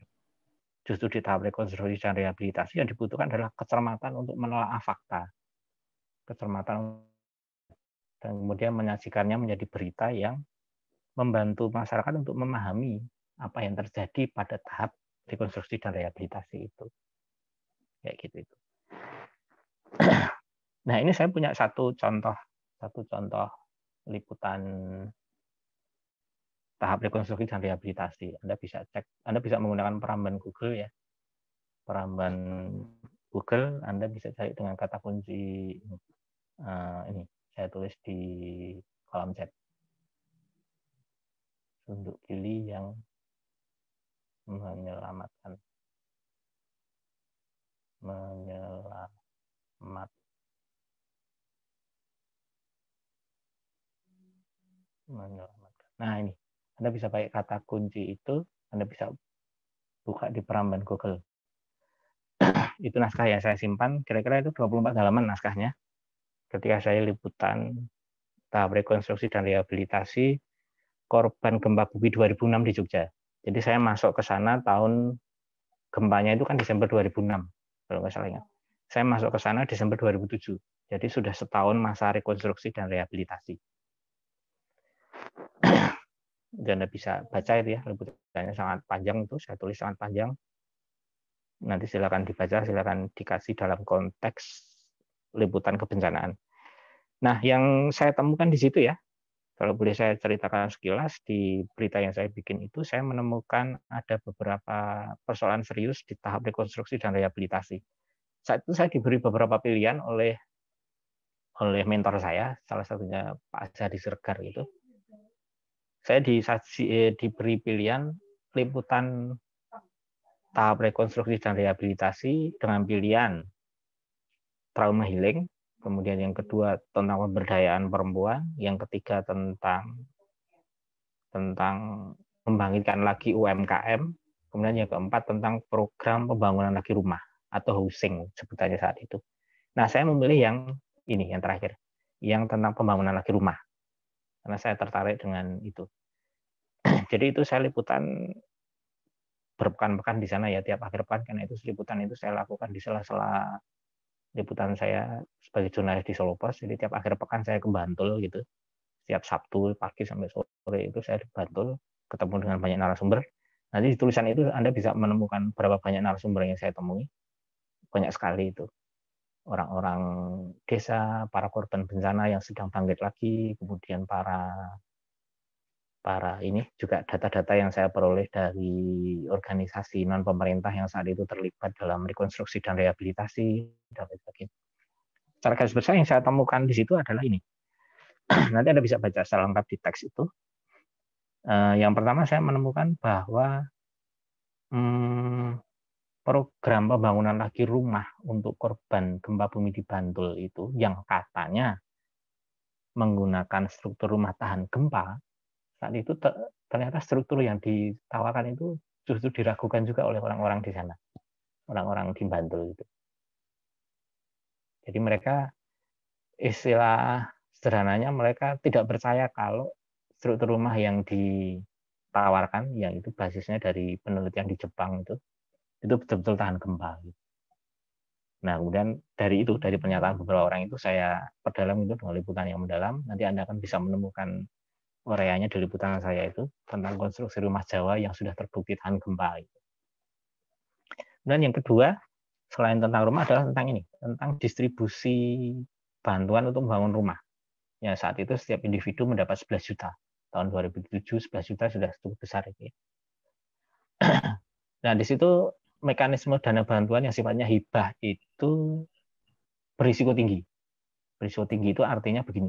Justru di tahap rekonstruksi dan rehabilitasi yang dibutuhkan adalah kecermatan untuk menelaah fakta, kecermatan, dan kemudian menyajikannya menjadi berita yang membantu masyarakat untuk memahami apa yang terjadi pada tahap rekonstruksi dan rehabilitasi itu. Kayak gitu itu. Nah, ini saya punya satu contoh liputan tahap rekonstruksi dan rehabilitasi. Anda bisa cek, Anda bisa menggunakan peramban Google ya. Peramban Google, Anda bisa cari dengan kata kunci ini. Saya tulis di kolom chat. Sunduk Gili yang menyelamatkan. Nah, ini. Anda bisa pakai kata kunci itu, Anda bisa buka di peramban Google. Itu naskah yang saya simpan, kira-kira itu 24 halaman naskahnya. Ketika saya liputan tahap rekonstruksi dan rehabilitasi korban gempa bumi 2006 di Jogja. Jadi saya masuk ke sana tahun gempanya itu kan Desember 2006, kalau nggak salah ingat. Saya masuk ke sana Desember 2007. Jadi sudah setahun masa rekonstruksi dan rehabilitasi. Dan Anda bisa baca itu ya, liputannya sangat panjang itu, saya tulis sangat panjang. Nanti silakan dibaca, silakan dikasih dalam konteks liputan kebencanaan. Nah, yang saya temukan di situ ya, kalau boleh saya ceritakan sekilas, di berita yang saya bikin itu, saya menemukan ada beberapa persoalan serius di tahap rekonstruksi dan rehabilitasi. Saat itu saya diberi beberapa pilihan oleh mentor saya, salah satunya Pak Azhari Siregar itu. Saya diberi pilihan liputan tahap rekonstruksi dan rehabilitasi dengan pilihan trauma healing, kemudian yang kedua tentang pemberdayaan perempuan, yang ketiga tentang membangkitkan lagi UMKM, kemudian yang keempat tentang program pembangunan lagi rumah atau housing sebutannya saat itu. Nah, saya memilih yang ini, yang terakhir, yang tentang pembangunan lagi rumah, karena saya tertarik dengan itu. Jadi itu saya liputan berpekan-pekan di sana ya, tiap akhir pekan, karena itu liputan itu saya lakukan di sela-sela liputan saya sebagai jurnalis di Solo Post. Jadi tiap akhir pekan saya ke Bantul gitu. Setiap Sabtu pagi sampai sore itu saya di Bantul, ketemu dengan banyak narasumber. Nanti di tulisan itu Anda bisa menemukan berapa banyak narasumber yang saya temui. Banyak sekali itu. Orang-orang desa, para korban bencana yang sedang bangkit lagi, kemudian para ini juga data-data yang saya peroleh dari organisasi non pemerintah yang saat itu terlibat dalam rekonstruksi dan rehabilitasi dan lain sebagainya. Secara garis besar yang saya temukan di situ adalah ini. Nanti Anda bisa baca secara lengkap di teks itu. Yang pertama saya menemukan bahwa program pembangunan lagi rumah untuk korban gempa bumi di Bantul itu yang katanya menggunakan struktur rumah tahan gempa, saat itu ternyata struktur yang ditawarkan itu justru diragukan juga oleh orang-orang di sana, orang-orang di Bantul itu. Jadi mereka, istilah sederhananya, mereka tidak percaya kalau struktur rumah yang ditawarkan, yang itu basisnya dari penelitian di Jepang itu betul-betul tahan gempa. Nah, kemudian dari pernyataan beberapa orang itu saya perdalam itu dengan liputan yang mendalam. Nanti Anda akan bisa menemukan uraiannya di liputan saya itu tentang konstruksi rumah Jawa yang sudah terbukti tahan gempa. Dan yang kedua, selain tentang rumah adalah tentang ini, tentang distribusi bantuan untuk membangun rumah. Ya, saat itu setiap individu mendapat 11 juta. Tahun 2007 11 juta sudah cukup besar itu. Nah, di situ mekanisme dana bantuan yang sifatnya hibah itu berisiko tinggi. Berisiko tinggi itu artinya begini.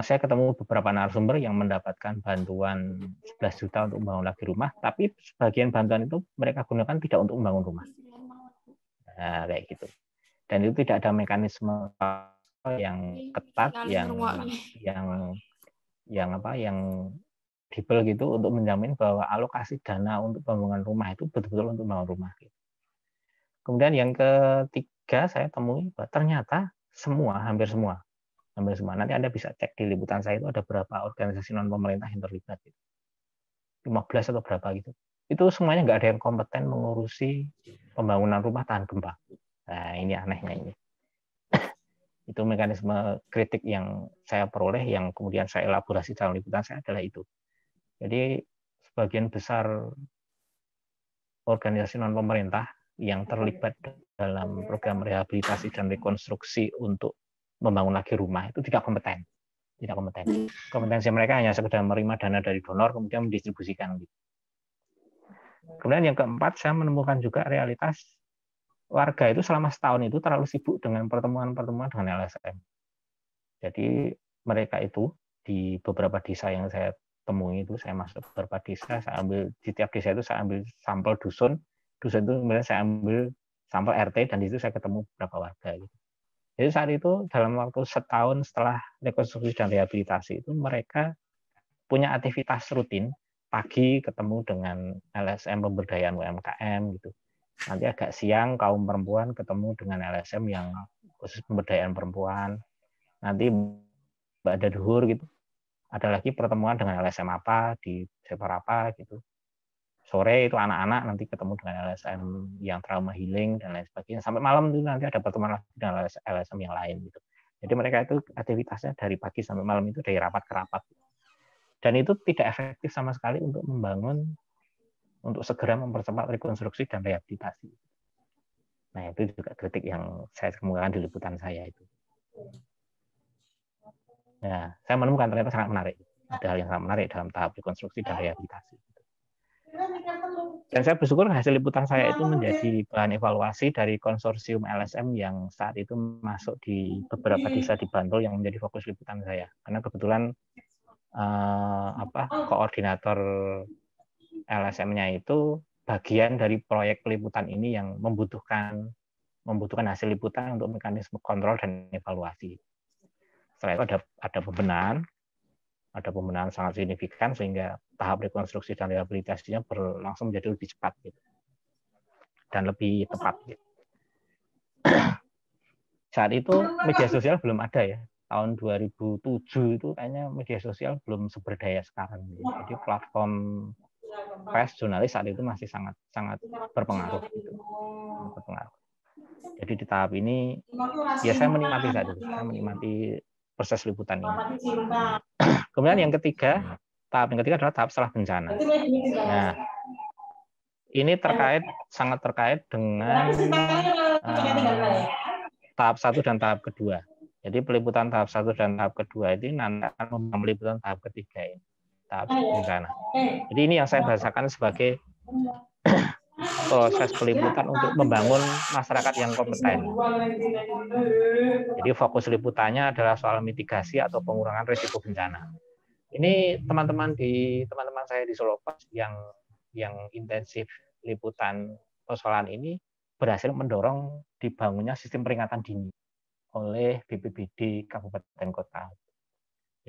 Saya ketemu beberapa narasumber yang mendapatkan bantuan 11 juta untuk membangun lagi rumah, tapi sebagian bantuan itu mereka gunakan tidak untuk membangun rumah. Nah, kayak gitu. Dan itu tidak ada mekanisme yang ketat, yang dibel gitu untuk menjamin bahwa alokasi dana untuk pembangunan rumah itu betul-betul untuk membangun rumah. Kemudian yang ketiga saya temui bahwa ternyata hampir semua. Nanti Anda bisa cek di liputan saya itu ada berapa organisasi non pemerintah yang terlibat. 15 atau berapa gitu. Itu semuanya nggak ada yang kompeten mengurusi pembangunan rumah tahan gempa. Nah, ini anehnya ini. Itu mekanisme kritik yang saya peroleh, yang kemudian saya elaborasi dalam liputan saya adalah itu. Jadi sebagian besar organisasi non pemerintah yang terlibat dalam program rehabilitasi dan rekonstruksi untuk membangun lagi rumah itu tidak kompeten. Kompetensi mereka hanya sekedar menerima dana dari donor kemudian mendistribusikan. Kemudian yang keempat, saya menemukan juga realitas warga itu selama setahun itu terlalu sibuk dengan pertemuan-pertemuan dengan LSM. Jadi mereka itu di beberapa desa yang saya temui itu, saya masuk beberapa desa, saya ambil di tiap desa itu saya ambil sampel dusun itu kemudian saya ambil sampel RT dan di situ saya ketemu beberapa warga. Gitu. Jadi saat itu dalam waktu setahun setelah rekonstruksi dan rehabilitasi itu mereka punya aktivitas rutin, pagi ketemu dengan LSM pemberdayaan UMKM gitu. Nanti agak siang kaum perempuan ketemu dengan LSM yang khusus pemberdayaan perempuan. Nanti pada duhur gitu. Ada lagi pertemuan dengan LSM apa di sektor apa gitu. Sore itu anak-anak nanti ketemu dengan LSM yang trauma healing dan lain sebagainya. Sampai malam itu nanti ada pertemuan lagi dengan LSM yang lain gitu. Jadi mereka itu aktivitasnya dari pagi sampai malam itu dari rapat ke rapat. Dan itu tidak efektif sama sekali untuk untuk segera mempercepat rekonstruksi dan rehabilitasi. Nah, itu juga kritik yang saya kemukakan di liputan saya itu. Nah, saya menemukan ternyata sangat menarik. Ada hal yang sangat menarik dalam tahap rekonstruksi dan rehabilitasi. Dan saya bersyukur hasil liputan saya itu menjadi bahan evaluasi dari konsorsium LSM yang saat itu masuk di beberapa desa di Bantul yang menjadi fokus liputan saya. Karena kebetulan koordinator LSM-nya itu bagian dari proyek peliputan ini yang membutuhkan hasil liputan untuk mekanisme kontrol dan evaluasi. Setelah itu ada pembenahan sangat signifikan sehingga tahap rekonstruksi dan rehabilitasinya berlangsung menjadi lebih cepat gitu. Dan lebih tepat. Gitu. Saat itu media sosial belum ada ya. Tahun 2007 itu kayaknya media sosial belum seberdaya sekarang. Gitu. Jadi platform pers jurnalis saat itu masih sangat berpengaruh. Gitu. Jadi di tahap ini, ya saya menikmati saat itu. Saya menikmati proses liputan ini. Kemudian yang ketiga, tahap yang ketiga adalah tahap setelah bencana. Nah, ini sangat terkait dengan tahap 1 dan tahap kedua. Jadi peliputan tahap 1 dan tahap kedua ini nanti akan meliputan tahap ketiga ini, tahap bencana. Jadi ini yang saya bahasakan sebagai proses peliputan untuk membangun masyarakat yang kompeten. Jadi fokus liputannya adalah soal mitigasi atau pengurangan risiko bencana. Ini teman-teman saya di Solo Pos yang intensif liputan persoalan ini berhasil mendorong dibangunnya sistem peringatan dini oleh BPBD Kabupaten Kota.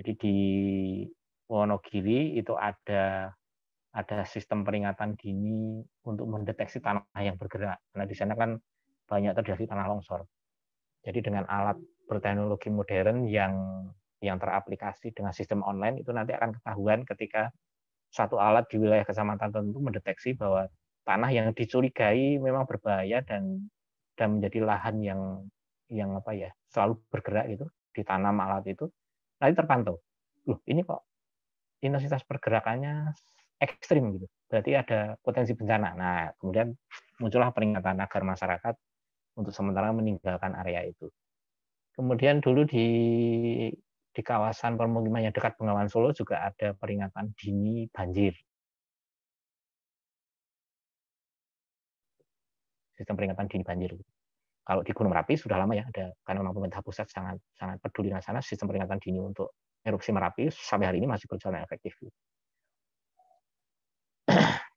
Jadi di Wonogiri itu ada sistem peringatan dini untuk mendeteksi tanah yang bergerak. Karena di sana kan banyak terjadi tanah longsor. Jadi dengan alat berteknologi modern yang teraplikasi dengan sistem online itu nanti akan ketahuan ketika satu alat di wilayah kecamatan tertentu mendeteksi bahwa tanah yang dicurigai memang berbahaya dan menjadi lahan yang selalu bergerak gitu, ditanam alat itu, nanti terpantau. Loh, ini kok intensitas pergerakannya ekstrim gitu. Berarti ada potensi bencana. Nah, kemudian muncullah peringatan agar masyarakat untuk sementara meninggalkan area itu. Kemudian dulu di kawasan permukiman yang dekat Bengawan Solo juga ada peringatan dini banjir. Sistem peringatan dini banjir. Kalau di Gunung Merapi sudah lama ya ada, karena memang pemerintah pusat sangat peduli dengan sana, sistem peringatan dini untuk erupsi Merapi sampai hari ini masih berjalan efektif.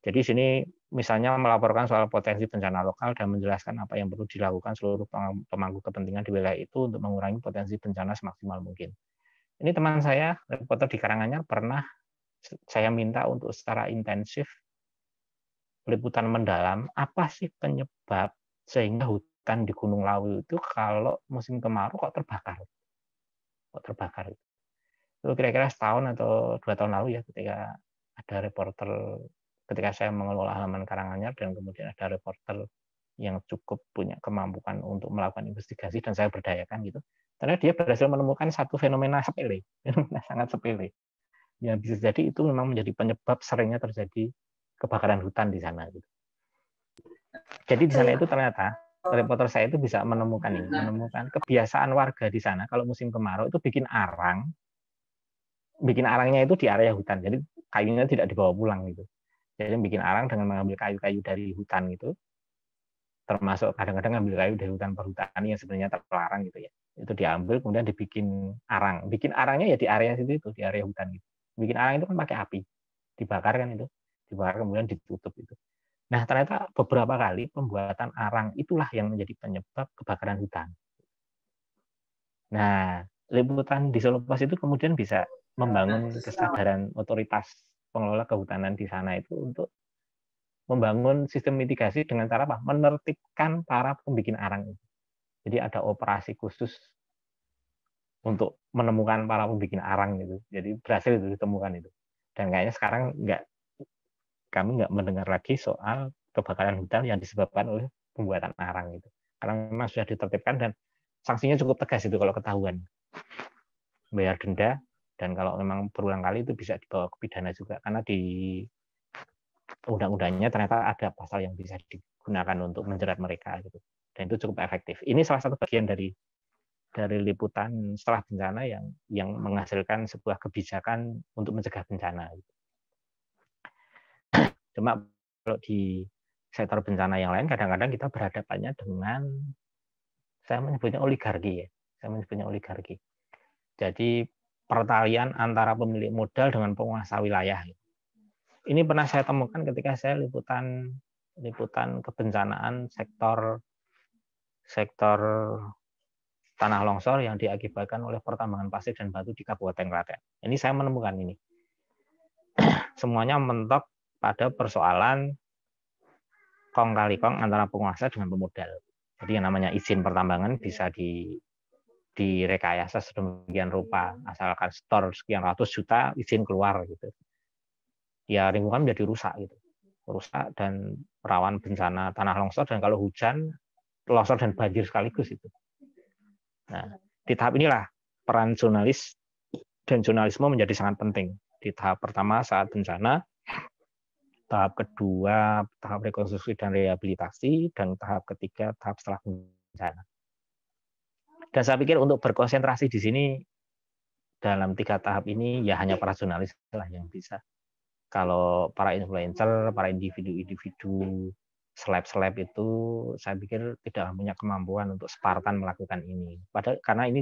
Jadi sini misalnya melaporkan soal potensi bencana lokal dan menjelaskan apa yang perlu dilakukan seluruh pemangku kepentingan di wilayah itu untuk mengurangi potensi bencana semaksimal mungkin. Ini teman saya, reporter di Karanganyar, pernah saya minta untuk secara intensif liputan mendalam apa sih penyebab Sehingga hutan di Gunung Lawu itu kalau musim kemarau kok terbakar. Itu kira-kira setahun atau 2 tahun lalu ya, ketika ada reporter, ketika saya mengelola halaman Karanganyar, dan kemudian ada reporter yang cukup punya kemampuan untuk melakukan investigasi dan saya berdayakan gitu. Karena dia berhasil menemukan satu fenomena sepele, fenomena sangat sepele. Yang bisa jadi itu memang menjadi penyebab seringnya terjadi kebakaran hutan di sana gitu. Jadi di sana itu ternyata reporter saya itu bisa menemukan kebiasaan warga di sana kalau musim kemarau itu bikin arangnya itu di area hutan. Jadi kayunya tidak dibawa pulang gitu. Jadi bikin arang dengan mengambil kayu-kayu dari hutan gitu. Termasuk kadang-kadang ngambil kayu dari hutan perhutani yang sebenarnya terlarang gitu ya. Itu diambil kemudian dibikin arang. Bikin arangnya ya di area situ itu, di area hutan gitu. Bikin arang itu kan pakai api. Dibakar kan itu. Dibakar kemudian ditutup itu. Nah, ternyata beberapa kali pembuatan arang itulah yang menjadi penyebab kebakaran hutan. Nah, liputan di Solo Pos itu kemudian bisa membangun kesadaran otoritas pengelola kehutanan di sana itu untuk membangun sistem mitigasi dengan cara apa? Menertibkan para pembikin arang itu. Jadi ada operasi khusus untuk menemukan para pembikin arang itu. Jadi berhasil itu ditemukan itu. Dan kayaknya sekarang kami nggak mendengar lagi soal kebakaran hutan yang disebabkan oleh pembuatan arang itu. Karena memang sudah ditertibkan dan sanksinya cukup tegas itu kalau ketahuan. Bayar denda, dan kalau memang berulang kali itu bisa dibawa ke pidana juga. Karena di undang-undangnya ternyata ada pasal yang bisa digunakan untuk menjerat mereka gitu. Dan itu cukup efektif. Ini salah satu bagian dari liputan setelah bencana yang menghasilkan sebuah kebijakan untuk mencegah bencana. Cuma kalau di sektor bencana yang lain kadang-kadang kita berhadapannya dengan, saya menyebutnya oligarki ya. Jadi pertalian antara pemilik modal dengan penguasa wilayah. Ini pernah saya temukan ketika saya liputan kebencanaan sektor tanah longsor yang diakibatkan oleh pertambangan pasir dan batu di Kabupaten Klaten. Ini saya menemukan ini. Semuanya mentok pada persoalan kong kali kong antara penguasa dengan pemodal. Jadi yang namanya izin pertambangan bisa direkayasa sedemikian rupa, asalkan store sekian ratus juta izin keluar gitu. Ya lingkungan menjadi rusak dan rawan bencana tanah longsor, dan kalau hujan longsor dan banjir sekaligus itu. Nah, di tahap inilah peran jurnalis dan jurnalisme menjadi sangat penting. Di tahap pertama saat bencana, tahap kedua tahap rekonstruksi dan rehabilitasi, dan tahap ketiga tahap setelah bencana. Dan saya pikir untuk berkonsentrasi di sini dalam 3 tahap ini ya hanya para jurnalis lah yang bisa. Kalau para influencer, para individu seleb itu saya pikir tidak punya kemampuan untuk Spartan melakukan ini. Padahal karena ini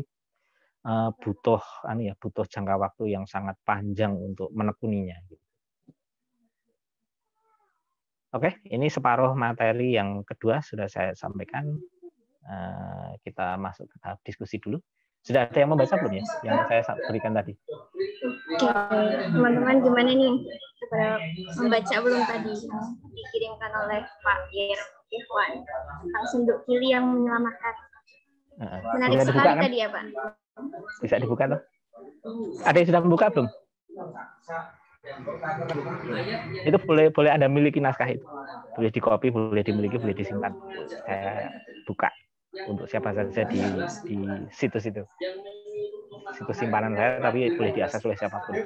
butuh jangka waktu yang sangat panjang untuk menekuninya. Oke, ini separuh materi yang kedua sudah saya sampaikan. Kita masuk ke tahap diskusi dulu. Sudah ada yang membaca belum ya yang saya berikan tadi? Oke, teman-teman gimana nih? Sudah membaca belum tadi yang dikirimkan oleh Pak Irwan? Langsung Duk Kili yang menyelamatkan. Menarik sekali kan? Tadi ya Pak. Bisa dibuka tuh? Ada yang sudah membuka belum? Itu boleh Anda miliki naskah itu. Boleh dikopi, boleh dimiliki, boleh disimpan. Saya buka untuk siapa saja di situs itu. Situs simpanan saya, tapi boleh diakses oleh siapapun.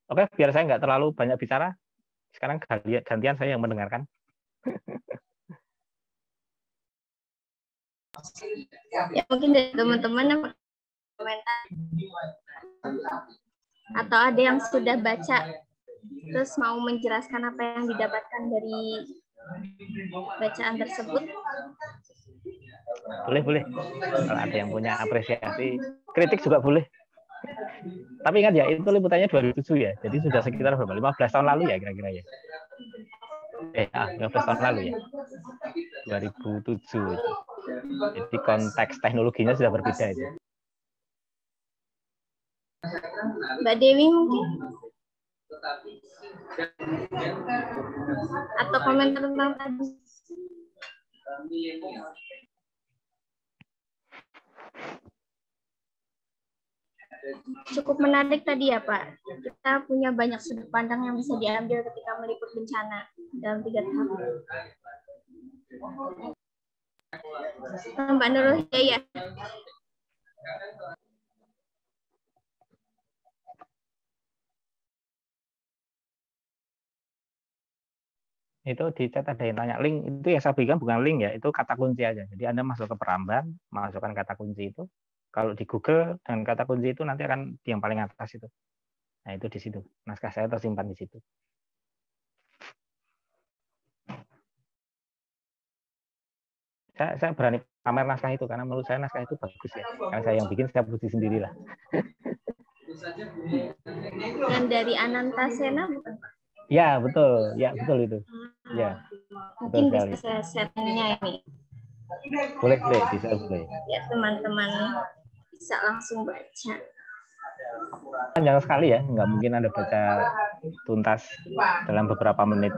Oke, biar saya nggak terlalu banyak bicara. Sekarang gantian saya yang mendengarkan. Ya, mungkin dari teman-teman yang komentar atau ada yang sudah baca terus mau menjelaskan apa yang didapatkan dari bacaan tersebut. Boleh. Kalau ada yang punya apresiasi, kritik juga boleh. Tapi ingat ya, itu liputannya 2007 ya. Jadi sudah sekitar berapa? 15 tahun lalu ya kira-kira ya. 15 tahun lalu ya. 2007 itu. Jadi konteks teknologinya sudah berbeda itu. Mbak Dewi mungkin? Atau komentar tentang tadi? Cukup menarik tadi ya Pak. Kita punya banyak sudut pandang yang bisa diambil ketika meliput bencana dalam 3 tahap. Mbak Nurul, ya. Itu di chat ada yang tanya link, itu ya saya berikan bukan link ya, itu kata kunci aja. Jadi Anda masuk ke Peramban, masukkan kata kunci itu. Kalau di Google dengan kata kunci itu nanti akan di yang paling atas itu. Nah, itu di situ. Naskah saya tersimpan di situ. Saya berani pamer naskah itu karena menurut saya naskah itu bagus ya. Karena saya yang bikin, saya puji sendirilah. Yang dari Anantasena bukan Pak? Ya, betul. Ya, betul itu. Ya. Mungkin bisa saya share-nya ini. Boleh, bisa boleh. Ya, teman-teman bisa langsung baca. Panjang sekali ya, nggak mungkin Anda baca tuntas dalam beberapa menit.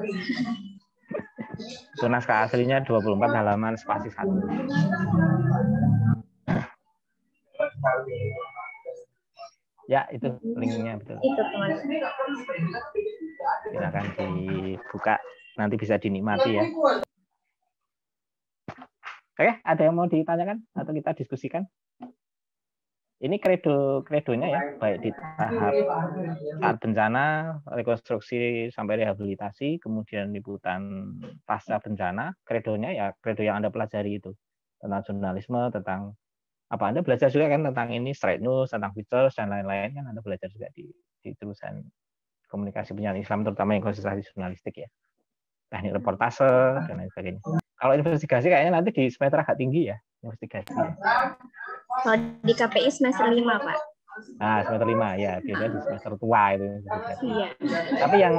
Itu naskah aslinya 24 halaman spasi 1. Ya, itu linknya betul. Itu teman-teman. Silakan dibuka, nanti bisa dinikmati ya. Oke, ada yang mau ditanyakan atau kita diskusikan? Ini kredonya ya, baik di tahap saat bencana, rekonstruksi sampai rehabilitasi, kemudian liputan pasca bencana, kredonya ya kredo yang Anda pelajari itu tentang jurnalisme, tentang apa Anda belajar juga kan tentang ini straight news, tentang features dan lain-lain kan Anda belajar juga di jurusan komunikasi penyiaran Islam, terutama yang konsentrasi jurnalistik ya, teknik reportase dan lain sebagainya. Kalau investigasi kayaknya nanti di semester agak tinggi ya, investigasi ya. Kalau di KPI semester 5, Pak. Nah, semester 5 ya, biasanya di semester tua itu. Iya. Tapi yang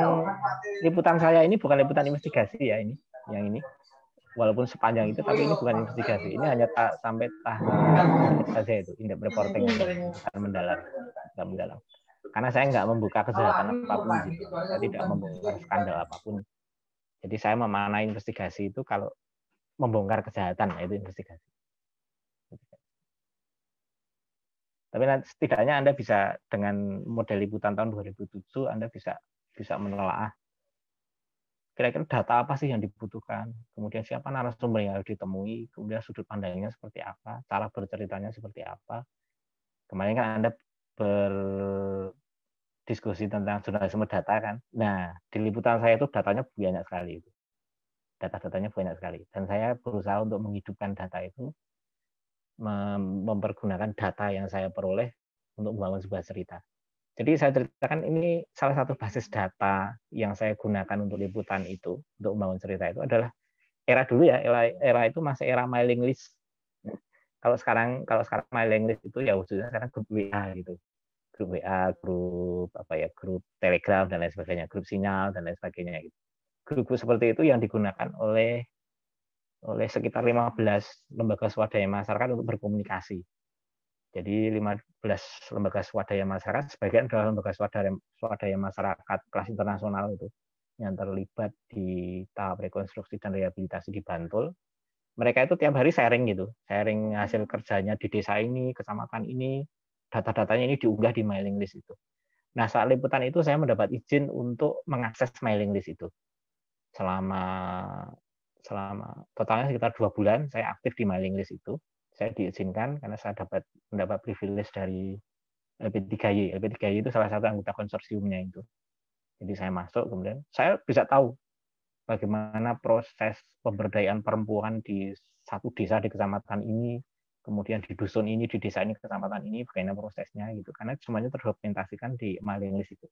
liputan saya ini bukan liputan investigasi ya ini, yang ini. Walaupun sepanjang itu, tapi ini bukan investigasi. Ini hanya sampai tahap saja itu, in-depth reporting, mendalam. Karena saya nggak membuka kejahatan apapun di situ. Saya tidak membongkar skandal apapun. Jadi saya memaknai investigasi itu kalau membongkar kejahatan, itu investigasi. Tapi setidaknya Anda bisa dengan model liputan tahun 2007 Anda bisa menelaah kira-kira data apa sih yang dibutuhkan, kemudian siapa narasumber yang harus ditemui, kemudian sudut pandangnya seperti apa, cara berceritanya seperti apa. Kemarin kan Anda berdiskusi tentang jurnalisme data kan. Nah, di liputan saya itu datanya banyak sekali itu. Data-datanya banyak sekali. Dan saya berusaha untuk menghidupkan data itu, mempergunakan data yang saya peroleh untuk membangun sebuah cerita. Jadi saya ceritakan ini salah satu basis data yang saya gunakan untuk liputan itu, untuk membangun cerita itu adalah era dulu ya, era itu masih era mailing list. Kalau sekarang mailing list itu ya wujudnya sekarang grup WA gitu. Grup WA, grup Telegram dan lain sebagainya, grup Sinyal dan lain sebagainya gitu. Grup-grup seperti itu yang digunakan oleh sekitar 15 lembaga swadaya masyarakat untuk berkomunikasi. Jadi 15 lembaga swadaya masyarakat, sebagian adalah lembaga swadaya masyarakat kelas internasional itu yang terlibat di tahap rekonstruksi dan rehabilitasi di Bantul. Mereka itu tiap hari sharing gitu, sharing hasil kerjanya di desa ini, kecamatan ini, data-datanya ini diunggah di mailing list itu. Nah, saat liputan itu saya mendapat izin untuk mengakses mailing list itu. Selama totalnya sekitar 2 bulan saya aktif di mailing list itu. Saya diizinkan karena saya mendapat privilege dari LP3Y. LP3Y itu salah satu anggota konsorsiumnya itu. Jadi saya masuk, kemudian saya bisa tahu bagaimana proses pemberdayaan perempuan di satu desa di kecamatan ini, kemudian di dusun ini, di desa ini, kecamatan ini, bagaimana prosesnya gitu. Karena semuanya terdokumentasikan di mailing list itu.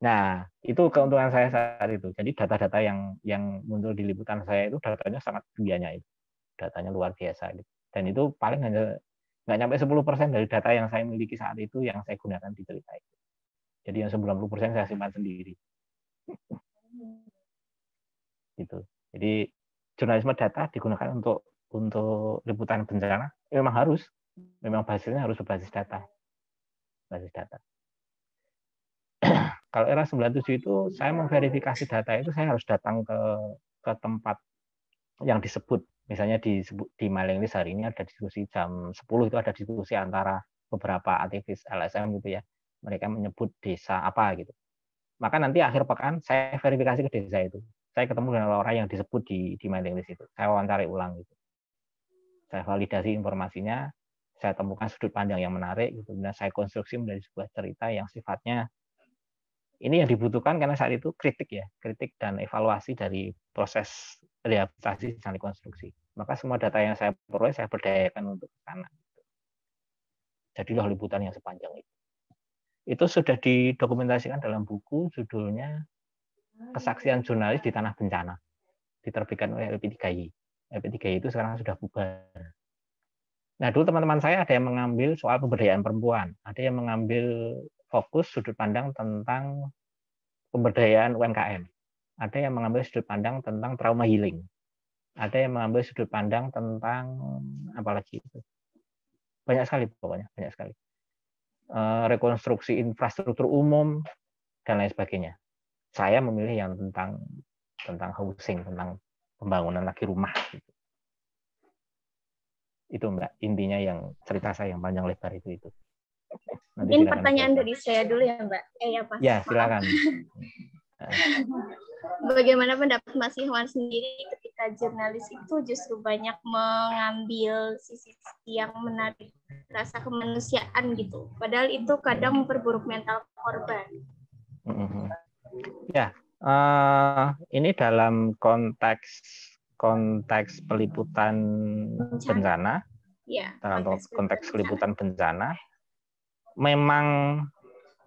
Nah, itu keuntungan saya saat itu. Jadi data-data yang muncul di liputan saya itu datanya sangat banyak itu. Datanya luar biasa gitu. Dan itu paling hanya nggak nyampe 10% dari data yang saya miliki saat itu yang saya gunakan di cerita itu. Jadi yang 90% saya simpan sendiri. Gitu. Jadi jurnalisme data digunakan untuk liputan bencana memang hasilnya harus berbasis data. Kalau era 97 itu saya memverifikasi data itu saya harus datang ke tempat yang disebut, misalnya di mailing list hari ini ada diskusi jam 10 itu ada diskusi antara beberapa aktivis LSM gitu ya. Mereka menyebut desa apa gitu. Maka nanti akhir pekan saya verifikasi ke desa itu. Saya ketemu dengan orang yang disebut di mailing list itu. Saya wawancari ulang gitu. Saya validasi informasinya, saya temukan sudut pandang yang menarik gitu. Dan saya konstruksi menjadi sebuah cerita yang sifatnya ini yang dibutuhkan karena saat itu kritik dan evaluasi dari proses rehabilitasi dan rekonstruksi. Maka semua data yang saya peroleh saya berdayakan untuk ke sana. Jadilah liputan yang sepanjang itu. Itu sudah didokumentasikan dalam buku judulnya Kesaksian Jurnalis di Tanah Bencana, diterbitkan oleh LP3I. LP3I itu sekarang sudah bubar. Nah, dulu teman-teman saya ada yang mengambil soal pemberdayaan perempuan, ada yang mengambil fokus sudut pandang tentang pemberdayaan UMKM. Ada yang mengambil sudut pandang tentang trauma healing. Ada yang mengambil sudut pandang tentang apalagi itu. Banyak sekali pokoknya, banyak sekali. Rekonstruksi infrastruktur umum dan lain sebagainya. Saya memilih yang tentang housing, tentang pembangunan lagi rumah. Itu Mbak, intinya yang cerita saya yang panjang lebar itu. Nanti mungkin pertanyaan dari saya dulu ya Mbak. Ya Pak. Ya, silakan. Bagaimana pendapat Mas Ikhwan sendiri ketika jurnalis itu justru banyak mengambil sisi yang menarik rasa kemanusiaan gitu. Padahal itu kadang memperburuk mental korban. Ya, ini dalam konteks peliputan bencana. Ya, dalam konteks peliputan bencana. Memang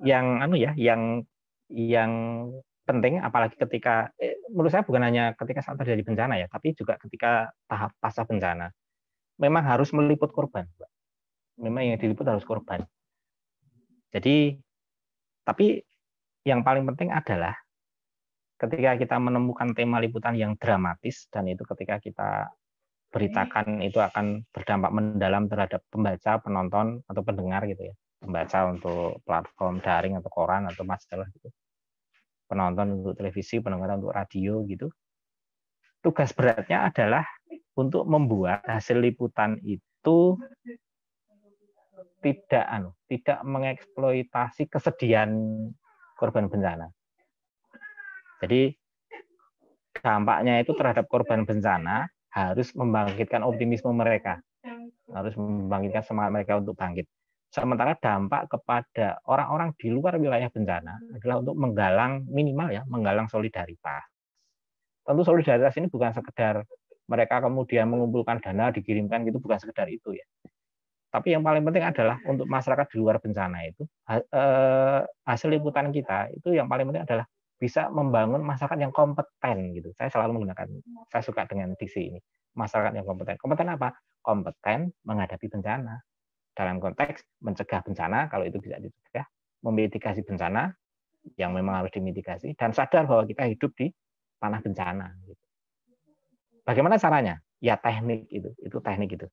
yang penting apalagi ketika menurut saya bukan hanya ketika saat terjadi bencana ya, tapi juga ketika tahap pasca bencana. Memang harus meliput korban, Mbak. Memang yang diliput harus korban. Jadi tapi yang paling penting adalah ketika kita menemukan tema liputan yang dramatis dan itu ketika kita beritakan itu akan berdampak mendalam terhadap pembaca, penonton atau pendengar gitu ya. Pembaca untuk platform daring atau koran atau majalah gitu. Penonton untuk televisi, pendengar untuk radio gitu. Tugas beratnya adalah untuk membuat hasil liputan itu tidak mengeksploitasi kesedihan korban bencana. Jadi dampaknya itu terhadap korban bencana harus membangkitkan optimisme mereka, harus membangkitkan semangat mereka untuk bangkit. Sementara dampak kepada orang-orang di luar wilayah bencana adalah untuk menggalang solidaritas. Tentu solidaritas ini bukan sekedar mereka kemudian mengumpulkan dana dikirimkan gitu, bukan sekedar itu ya. Tapi yang paling penting adalah untuk masyarakat di luar bencana itu hasil liputan kita itu yang paling penting adalah bisa membangun masyarakat yang kompeten gitu. Saya selalu saya suka dengan diksi ini. Masyarakat yang kompeten. Kompeten apa? Kompeten menghadapi bencana. Dalam konteks mencegah bencana, kalau itu bisa dicegah, memitigasi bencana yang memang harus dimitigasi, dan sadar bahwa kita hidup di tanah bencana. Bagaimana caranya? Ya teknik itu teknik itu.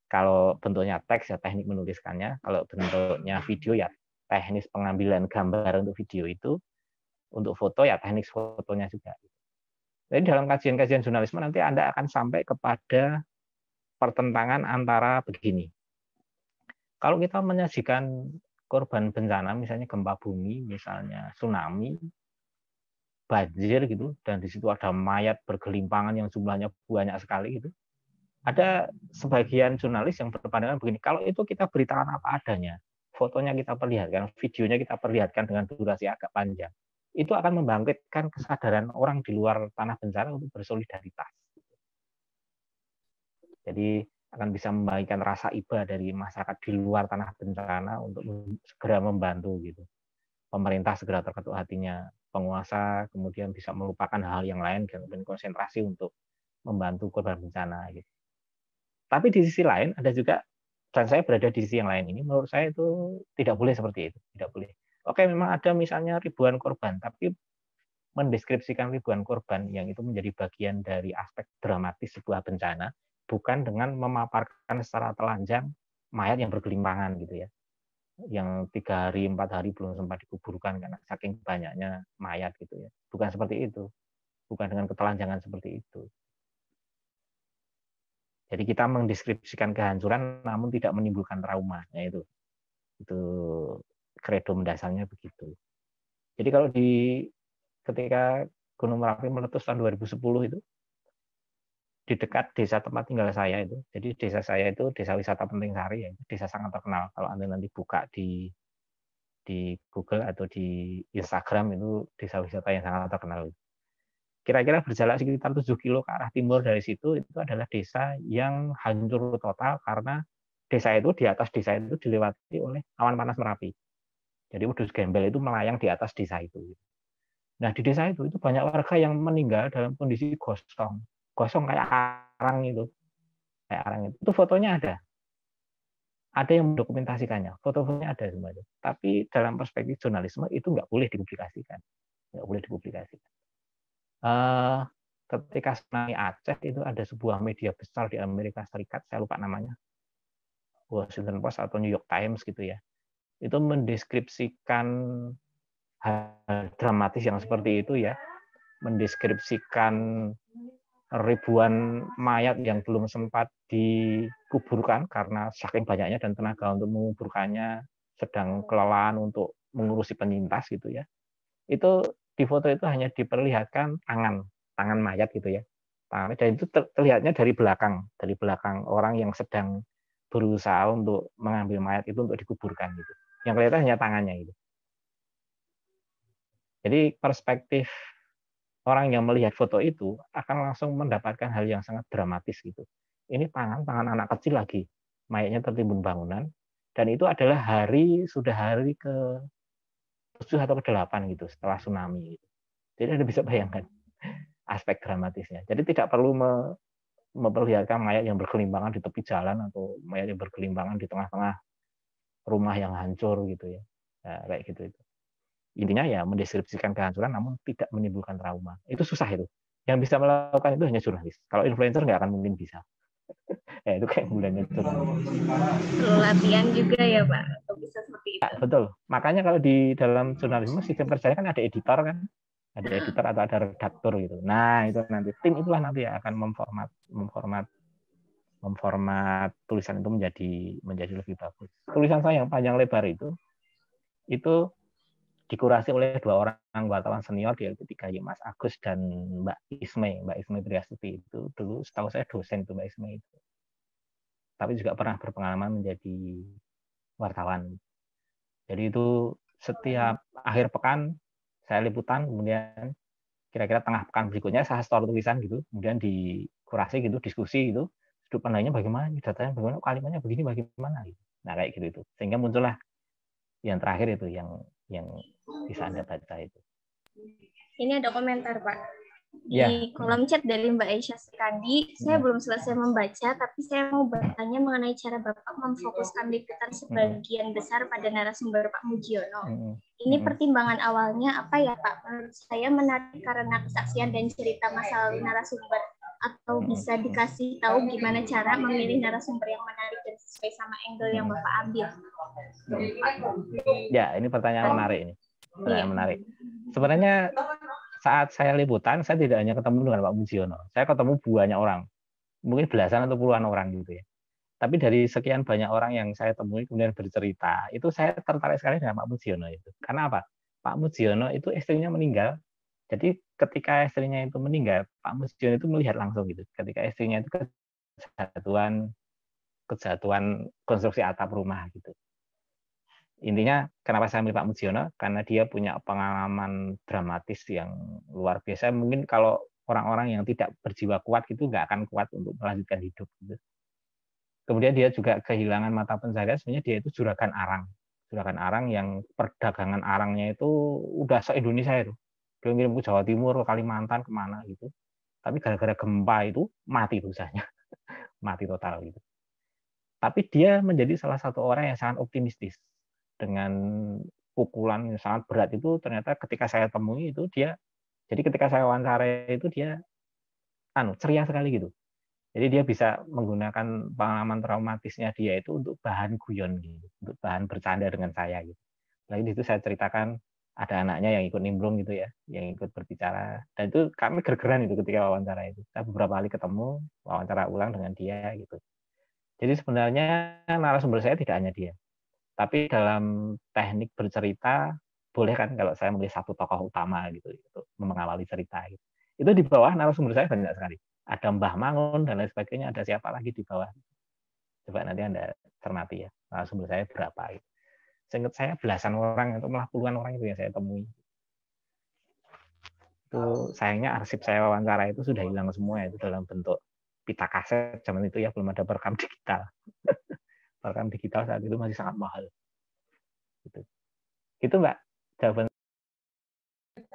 Kalau bentuknya teks ya teknik menuliskannya, kalau bentuknya video ya teknis pengambilan gambar untuk video itu, untuk foto ya teknik fotonya juga. Jadi dalam kajian-kajian jurnalisme nanti Anda akan sampai kepada pertentangan antara begini. Kalau kita menyajikan korban bencana, misalnya gempa bumi, misalnya tsunami, banjir gitu, dan di situ ada mayat bergelimpangan yang jumlahnya banyak sekali gitu. Ada sebagian jurnalis yang berpandangan begini, kalau itu kita beritakan apa adanya, fotonya kita perlihatkan, videonya kita perlihatkan dengan durasi agak panjang, itu akan membangkitkan kesadaran orang di luar tanah bencana untuk bersolidaritas. Jadi akan bisa membagikan rasa iba dari masyarakat di luar tanah bencana untuk segera membantu gitu. Pemerintah segera terketuk hatinya, penguasa kemudian bisa melupakan hal yang lain dan konsentrasi untuk membantu korban bencana gitu. Tapi di sisi lain ada juga, dan saya berada di sisi yang lain ini, menurut saya itu tidak boleh seperti itu, tidak boleh. Oke, memang ada misalnya ribuan korban, tapi mendeskripsikan ribuan korban yang itu menjadi bagian dari aspek dramatis sebuah bencana, bukan dengan memaparkan secara telanjang mayat yang bergelimpangan gitu ya. yang 3 hari 4 hari belum sempat dikuburkan karena saking banyaknya mayat gitu ya. Bukan seperti itu, bukan dengan ketelanjangan seperti itu. Jadi kita mendeskripsikan kehancuran namun tidak menimbulkan trauma, ya itu kredo mendasarnya begitu. Jadi kalau ketika Gunung Merapi meletus tahun 2010 itu di dekat desa tempat tinggal saya itu. Jadi desa saya itu desa wisata Penting Sari, ya, desa sangat terkenal. Kalau Anda nanti buka di Google atau di Instagram itu desa wisata yang sangat terkenal. Kira-kira berjarak sekitar 7 kilo ke arah timur dari situ itu adalah desa yang hancur total karena desa itu di atas desa itu dilewati oleh awan panas Merapi. Jadi wedhus gembel itu melayang di atas desa itu. Nah di desa itu banyak warga yang meninggal dalam kondisi gosong kayak arang itu, itu fotonya ada yang mendokumentasikannya, foto-fotonya ada semuanya. Tapi dalam perspektif jurnalisme itu nggak boleh dipublikasikan, ketika tsunami Aceh itu ada sebuah media besar di Amerika Serikat, saya lupa namanya, Washington Post atau New York Times gitu ya, itu mendeskripsikan hal dramatis yang seperti itu ya, mendeskripsikan ribuan mayat yang belum sempat dikuburkan karena saking banyaknya dan tenaga untuk menguburkannya sedang kelelahan untuk mengurusi penyintas gitu ya. Itu di foto itu hanya diperlihatkan tangan mayat gitu ya. Dan itu terlihatnya dari belakang orang yang sedang berusaha untuk mengambil mayat itu untuk dikuburkan gitu. Yang kelihatan hanya tangannya gitu. Jadi perspektif orang yang melihat foto itu akan langsung mendapatkan hal yang sangat dramatis gitu. Ini tangan anak kecil lagi, mayatnya tertimbun bangunan, dan itu adalah sudah hari ke-7 atau ke-8 gitu setelah tsunami. Gitu. Jadi Anda bisa bayangkan aspek dramatisnya. Jadi tidak perlu memperlihatkan mayat yang bergelimpangan di tepi jalan atau mayat yang bergelimpangan di tengah-tengah rumah yang hancur gitu ya. Nah, kayak gitu itu. Intinya ya mendeskripsikan kehancuran namun tidak menimbulkan trauma. Itu susah itu. Yang bisa melakukan itu hanya jurnalis. Kalau influencer nggak akan mungkin bisa. Ya itu kayak bulannya jurnalis. Perlu latihan juga ya Pak, untuk bisa seperti itu. Ya, betul. Makanya kalau di dalam jurnalisme sistem kerjanya kan ada editor kan. Ada editor atau ada redaktur gitu. Nah, itu nanti tim itulah nanti akan memformat tulisan itu menjadi lebih bagus. Tulisan saya yang panjang lebar itu dikurasi oleh 2 orang wartawan senior yaitu 3 Mas Agus dan Mbak Isme Triastuti itu dulu setahu saya dosen itu Mbak Isme itu. Tapi juga pernah berpengalaman menjadi wartawan. Jadi itu setiap akhir pekan saya liputan, kemudian kira-kira tengah pekan berikutnya saya store tulisan gitu, kemudian dikurasi gitu, diskusi gitu, sudut pandangnya bagaimana, datanya bagaimana, kalimatnya begini bagaimana gitu. Nah kayak gitu itu. Sehingga muncullah yang terakhir itu yang bisa Anda baca itu. Ini ada komentar Pak. Di ya. kolom chat dari Mbak Aisyah Sekandi, saya belum selesai membaca, tapi saya mau bertanya mengenai cara Bapak memfokuskan liputan sebagian besar pada narasumber Pak Mujiono. Ini pertimbangan awalnya apa ya Pak? Menurut saya menarik karena kesaksian dan cerita masa lalu narasumber, atau bisa dikasih tahu gimana cara memilih narasumber yang menarik dan sesuai sama angle yang Bapak ambil? Ya, ini pertanyaan menarik ini. Pertanyaan menarik. Sebenarnya saat saya liputan, saya tidak hanya ketemu dengan Pak Mujiono. Saya ketemu banyak orang. Mungkin belasan atau puluhan orang gitu ya. Tapi dari sekian banyak orang yang saya temui kemudian bercerita, itu saya tertarik sekali dengan Pak Mujiono itu. Karena apa? Pak Mujiono itu istrinya meninggal. Jadi ketika istrinya itu meninggal, Pak Mujiono itu melihat langsung gitu. Ketika istrinya itu kejatuhan konstruksi atap rumah gitu. Intinya kenapa saya milih Pak Mujiono? Karena dia punya pengalaman dramatis yang luar biasa. Mungkin kalau orang-orang yang tidak berjiwa kuat itu nggak akan kuat untuk melanjutkan hidup. Gitu. Kemudian dia juga kehilangan mata pencaharian. Sebenarnya dia itu juragan arang yang perdagangan arangnya itu udah se-Indonesia itu. Dia ngirim ke Jawa Timur, ke Kalimantan, kemana gitu. Tapi gara-gara gempa itu mati usahanya, mati total gitu. Tapi dia menjadi salah satu orang yang sangat optimistis. Dengan pukulan yang sangat berat itu ternyata ketika saya temui itu dia, jadi ketika saya wawancara itu dia ceria sekali gitu. Jadi dia bisa menggunakan pengalaman traumatisnya dia itu untuk bahan guyon gitu, untuk bahan bercanda dengan saya gitu. Lalu di situ saya ceritakan ada anaknya yang ikut nimbrung gitu ya, yang ikut berbicara. Dan itu kami gergeran itu ketika wawancara itu. Saya beberapa kali ketemu, wawancara ulang dengan dia gitu. Jadi sebenarnya narasumber saya tidak hanya dia. Tapi dalam teknik bercerita, boleh kan kalau saya memilih satu tokoh utama gitu, untuk mengawali cerita gitu. Itu di bawah narasumber saya banyak sekali. Ada Mbah Mangun dan lain sebagainya, ada siapa lagi di bawah. Coba nanti Anda cermati ya, narasumber saya berapa gitu. Seingat saya belasan orang atau malah puluhan orang itu yang saya temui. Itu sayangnya arsip saya wawancara itu sudah hilang semua itu dalam bentuk pita kaset zaman itu ya, belum ada perekam digital. Perekam digital saat itu masih sangat mahal. Gitu Mbak, jawaban.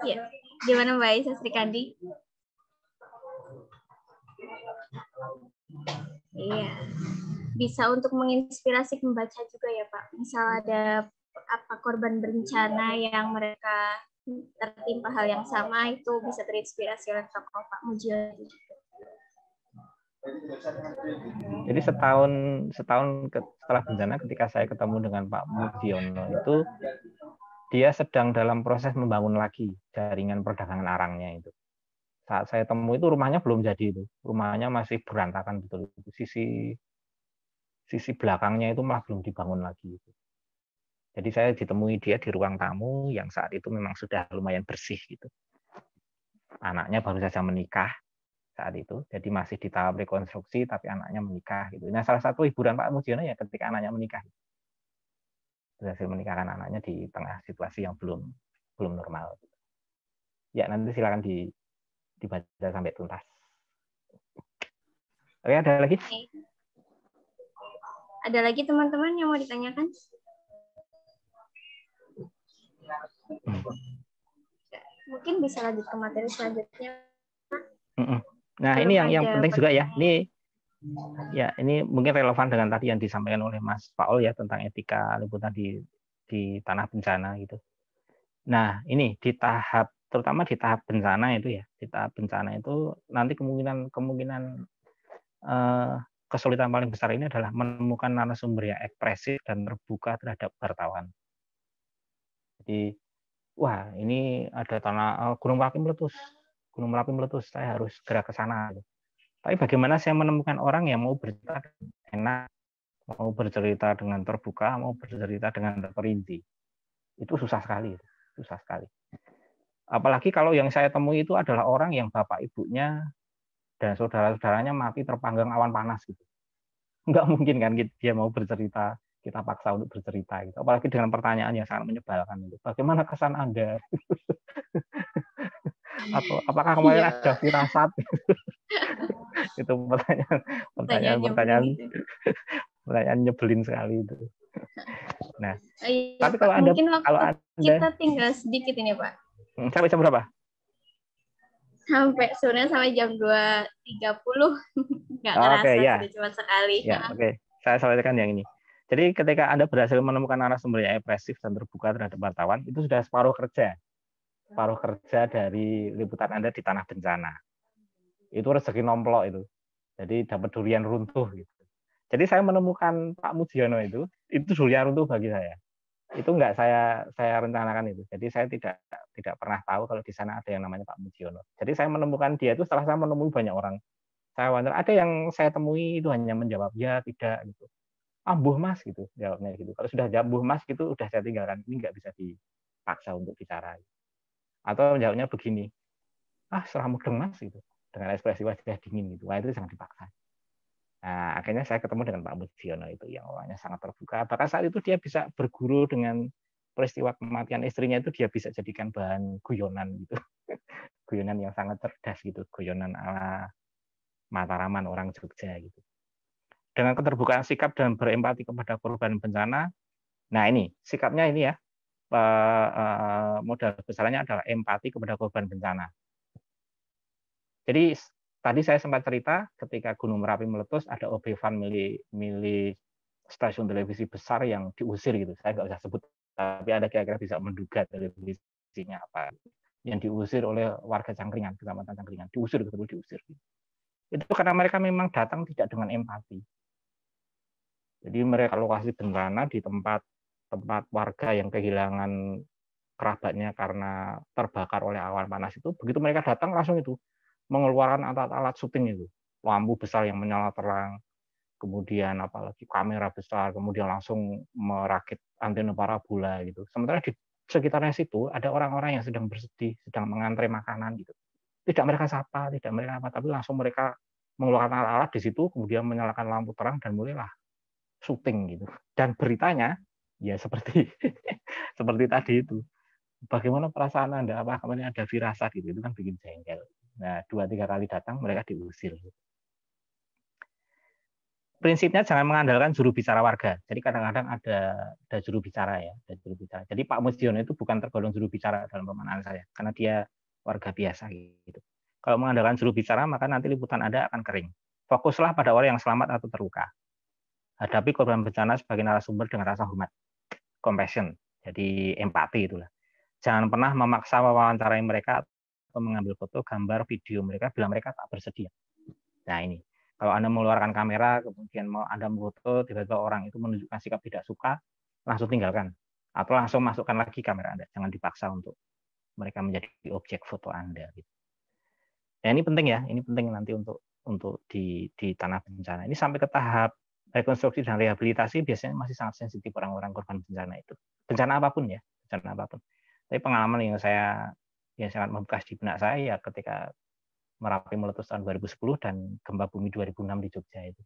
Ya, gimana Mbak Aisyah Sri Kandi? Iya, bisa untuk menginspirasi pembaca juga ya Pak. Misal ada korban bencana yang mereka tertimpa hal yang sama, itu bisa terinspirasi oleh tokoh Pak Mujiono. Jadi setahun setelah bencana, ketika saya ketemu dengan Pak Mujiono itu, dia sedang dalam proses membangun lagi jaringan perdagangan arangnya itu. Saat saya temui itu rumahnya belum jadi itu, rumahnya masih berantakan betul. Sisi belakangnya itu malah belum dibangun lagi itu. Jadi saya ditemui dia di ruang tamu yang saat itu memang sudah lumayan bersih gitu. Anaknya baru saja menikah saat itu, jadi masih di tahap rekonstruksi tapi anaknya menikah gitu. Nah, salah satu hiburan Pak Mujiono ya ketika anaknya menikah. Berhasil menikahkan anaknya di tengah situasi yang belum normal. Ya, nanti silakan dibaca sampai tuntas. Oke, ada lagi? Ada lagi teman-teman yang mau ditanyakan? Mungkin bisa lanjut ke materi selanjutnya. Nah, ini yang penting juga ya. Ini mungkin relevan dengan tadi yang disampaikan oleh Mas Paul ya tentang etika liputan di tanah bencana gitu. Nah, ini terutama di tahap bencana itu ya. Di tahap bencana itu nanti kemungkinan kesulitan paling besar ini adalah menemukan narasumber yang ekspresif dan terbuka terhadap wartawan. Jadi, wah ini ada Gunung Merapi meletus, saya harus segera ke sana. Tapi bagaimana saya menemukan orang yang mau bercerita enak, mau bercerita dengan terbuka, mau bercerita dengan terperinci. Itu susah sekali. Apalagi kalau yang saya temui itu adalah orang yang bapak ibunya dan saudara-saudaranya mati terpanggang awan panas gitu. Enggak mungkin kan dia mau bercerita, kita paksa untuk bercerita gitu. Apalagi dengan pertanyaan yang sangat menyebalkan itu. Bagaimana kesan Anda? Atau apakah kemarin ada firasat? Itu pertanyaan nyebelin sekali itu. Nah, tapi kalau Anda kita tinggal sedikit ini Pak. Sampai jam berapa? Sebenarnya sampai jam 2.30. Nggak kerasa, sudah cuma sekali. Ya, oke. Saya sampaikan yang ini. Jadi ketika Anda berhasil menemukan narasumber yang ekspresif dan terbuka terhadap wartawan, itu sudah separuh kerja dari liputan Anda di tanah bencana. Itu rezeki nomplok itu. Jadi dapat durian runtuh gitu. Jadi saya menemukan Pak Mujiono itu durian runtuh bagi saya. Itu enggak saya rencanakan itu. Jadi saya tidak pernah tahu kalau di sana ada yang namanya Pak Mujiono. Jadi saya menemukan dia itu setelah saya menemui banyak orang. Saya wawancara, ada yang saya temui itu hanya menjawab ya, tidak gitu. Mbuh Mas gitu jawabnya gitu. Kalau sudah jawab mbuh Mas gitu udah saya tinggalkan. Ini enggak bisa dipaksa untuk bicara. Atau jawabnya begini. Serah mudeng Mas gitu. Dengan ekspresi wajah dingin gitu. Wah, itu jangan dipaksa. Nah, akhirnya saya ketemu dengan Pak Mujiono itu yang orangnya sangat terbuka. Bahkan saat itu dia bisa berguru dengan peristiwa kematian istrinya itu dia bisa jadikan bahan guyonan gitu. Guyonan yang sangat cerdas gitu, guyonan ala Mataraman orang Jogja gitu. Dengan keterbukaan sikap dan berempati kepada korban bencana. Nah, ini sikapnya ini ya. Modal besarnya adalah empati kepada korban bencana. Jadi tadi saya sempat cerita ketika Gunung Merapi meletus ada obefan milik stasiun televisi besar yang diusir gitu. Saya nggak usah sebut, tapi ada kira-kira bisa menduga televisinya apa. Yang diusir oleh warga Cangkringan, Kecamatan Cangkringan. Diusir. Itu karena mereka memang datang tidak dengan empati. Jadi mereka lokasi bencana di tempat warga yang kehilangan kerabatnya karena terbakar oleh awan panas itu, begitu mereka datang langsung itu mengeluarkan alat-alat syuting itu, lampu besar yang menyala terang, kemudian apalagi kamera besar, kemudian langsung merakit antena parabola gitu. Sementara di sekitarnya situ ada orang-orang yang sedang bersedih, sedang mengantre makanan gitu. Tidak mereka sapa, tidak mereka apa, tapi langsung mereka mengeluarkan alat-alat di situ, kemudian menyalakan lampu terang dan mulailah syuting gitu. Dan beritanya ya seperti seperti tadi itu. Bagaimana perasaan Anda? Apa kemudian ada firasat gitu? Itu kan bikin jengkel. Nah, 2-3 kali datang mereka diusir. Prinsipnya jangan mengandalkan juru bicara warga. Jadi kadang-kadang ada juru bicara ya, ada juru bicara. Jadi Pak Musdiono itu bukan tergolong juru bicara dalam pemahaman saya, karena dia warga biasa gitu. Kalau mengandalkan juru bicara, maka nanti liputan Anda akan kering. Fokuslah pada orang yang selamat atau terluka. Hadapi korban bencana sebagai narasumber dengan rasa hormat, compassion, jadi empati itulah. Jangan pernah memaksa mewawancarai mereka atau mengambil foto, gambar, video mereka bila mereka tak bersedia. Nah ini, kalau Anda mengeluarkan kamera, kemudian mau Anda memfoto, tiba-tiba orang itu menunjukkan sikap tidak suka, langsung tinggalkan. Atau langsung masukkan lagi kamera Anda. Jangan dipaksa untuk mereka menjadi objek foto Anda. Nah ini penting ya, ini penting nanti untuk di tanah bencana. Ini sampai ke tahap rekonstruksi dan rehabilitasi biasanya masih sangat sensitif orang-orang korban bencana itu. Bencana apapun ya, bencana apapun. Tapi pengalaman yang sangat membekas di benak saya ya ketika Merapi meletus tahun 2010 dan gempa bumi 2006 di Jogja itu.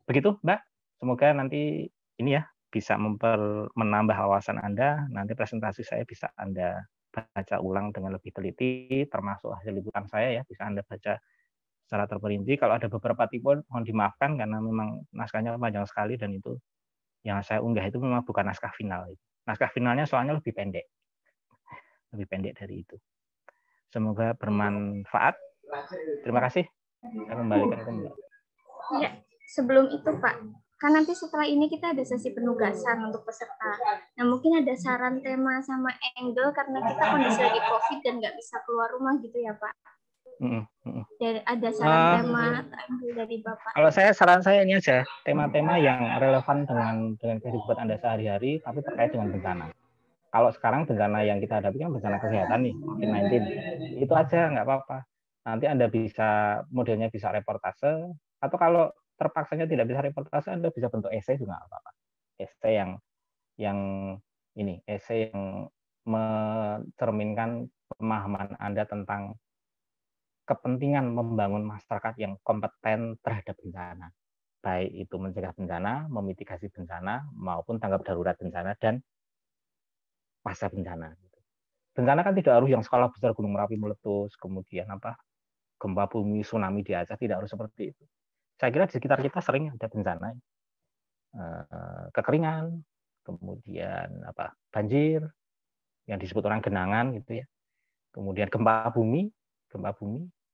Begitu, Mbak. Semoga nanti ini ya bisa menambah wawasan Anda. Nanti presentasi saya bisa Anda baca ulang dengan lebih teliti, termasuk hasil liputan saya ya, bisa Anda baca secara terperinci. Kalau ada beberapa tipe, mohon dimaafkan karena memang naskahnya panjang sekali dan itu yang saya unggah itu memang bukan naskah final. Naskah finalnya soalnya lebih pendek dari itu. Semoga bermanfaat. Terima kasih. Saya kembalikan ke Mbak. Ya, sebelum itu Pak, kan nanti setelah ini kita ada sesi penugasan untuk peserta. Nah mungkin ada saran tema sama angle karena kita kondisi lagi COVID dan nggak bisa keluar rumah gitu ya Pak. Dan ada saran tema angle dari Bapak. Kalau saran saya ini aja, tema-tema yang relevan dengan kehidupan Anda sehari-hari, tapi terkait dengan bencana. Kalau sekarang bencana yang kita hadapi kan bencana kesehatan nih, COVID-19. Itu aja, nggak apa-apa. Nanti Anda bisa, modelnya bisa reportase, atau kalau terpaksanya tidak bisa reportase, Anda bisa bentuk esai juga nggak apa-apa. Esai esai yang mencerminkan pemahaman Anda tentang kepentingan membangun masyarakat yang kompeten terhadap bencana. Baik itu mencegah bencana, memitigasi bencana, maupun tanggap darurat bencana, dan pasca bencana. Bencana kan tidak harus yang skala besar Gunung Merapi meletus, kemudian gempa bumi, tsunami di Aceh, tidak harus seperti itu. Saya kira di sekitar kita sering ada bencana, kekeringan, kemudian banjir, yang disebut orang genangan gitu ya, kemudian gempa bumi.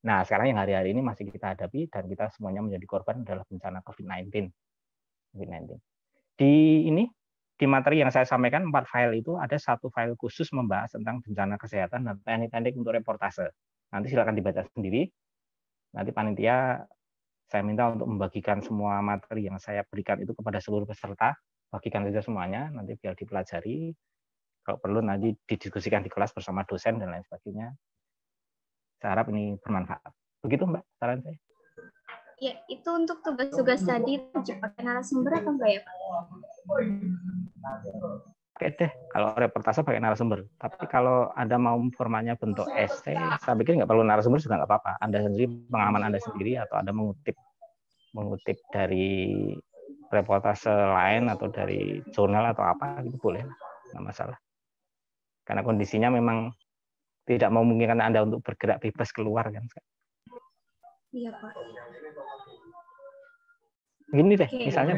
Nah sekarang yang hari-hari ini masih kita hadapi dan kita semuanya menjadi korban adalah bencana COVID-19. Di materi yang saya sampaikan 4 file itu ada 1 file khusus membahas tentang bencana kesehatan dan teknik-teknik untuk reportase. Nanti silakan dibaca sendiri. Nanti panitia saya minta untuk membagikan semua materi yang saya berikan itu kepada seluruh peserta. Bagikan saja semuanya, nanti biar dipelajari. Kalau perlu nanti didiskusikan di kelas bersama dosen dan lain sebagainya. Saya harap ini bermanfaat. Begitu Mbak, saran saya. Ya, itu untuk tugas-tugas tadi pakai narasumber apa enggak ya Pak? Oke deh, kalau reportase pakai narasumber. Tapi kalau Anda mau formatnya bentuk esai, saya pikir nggak perlu narasumber juga nggak apa-apa. Anda sendiri, pengalaman Anda sendiri, atau Anda mengutip dari reportase lain atau dari jurnal atau apa, itu boleh, nggak masalah. Karena kondisinya memang tidak memungkinkan Anda untuk bergerak bebas keluar kan. Iya Pak. Begini deh, misalnya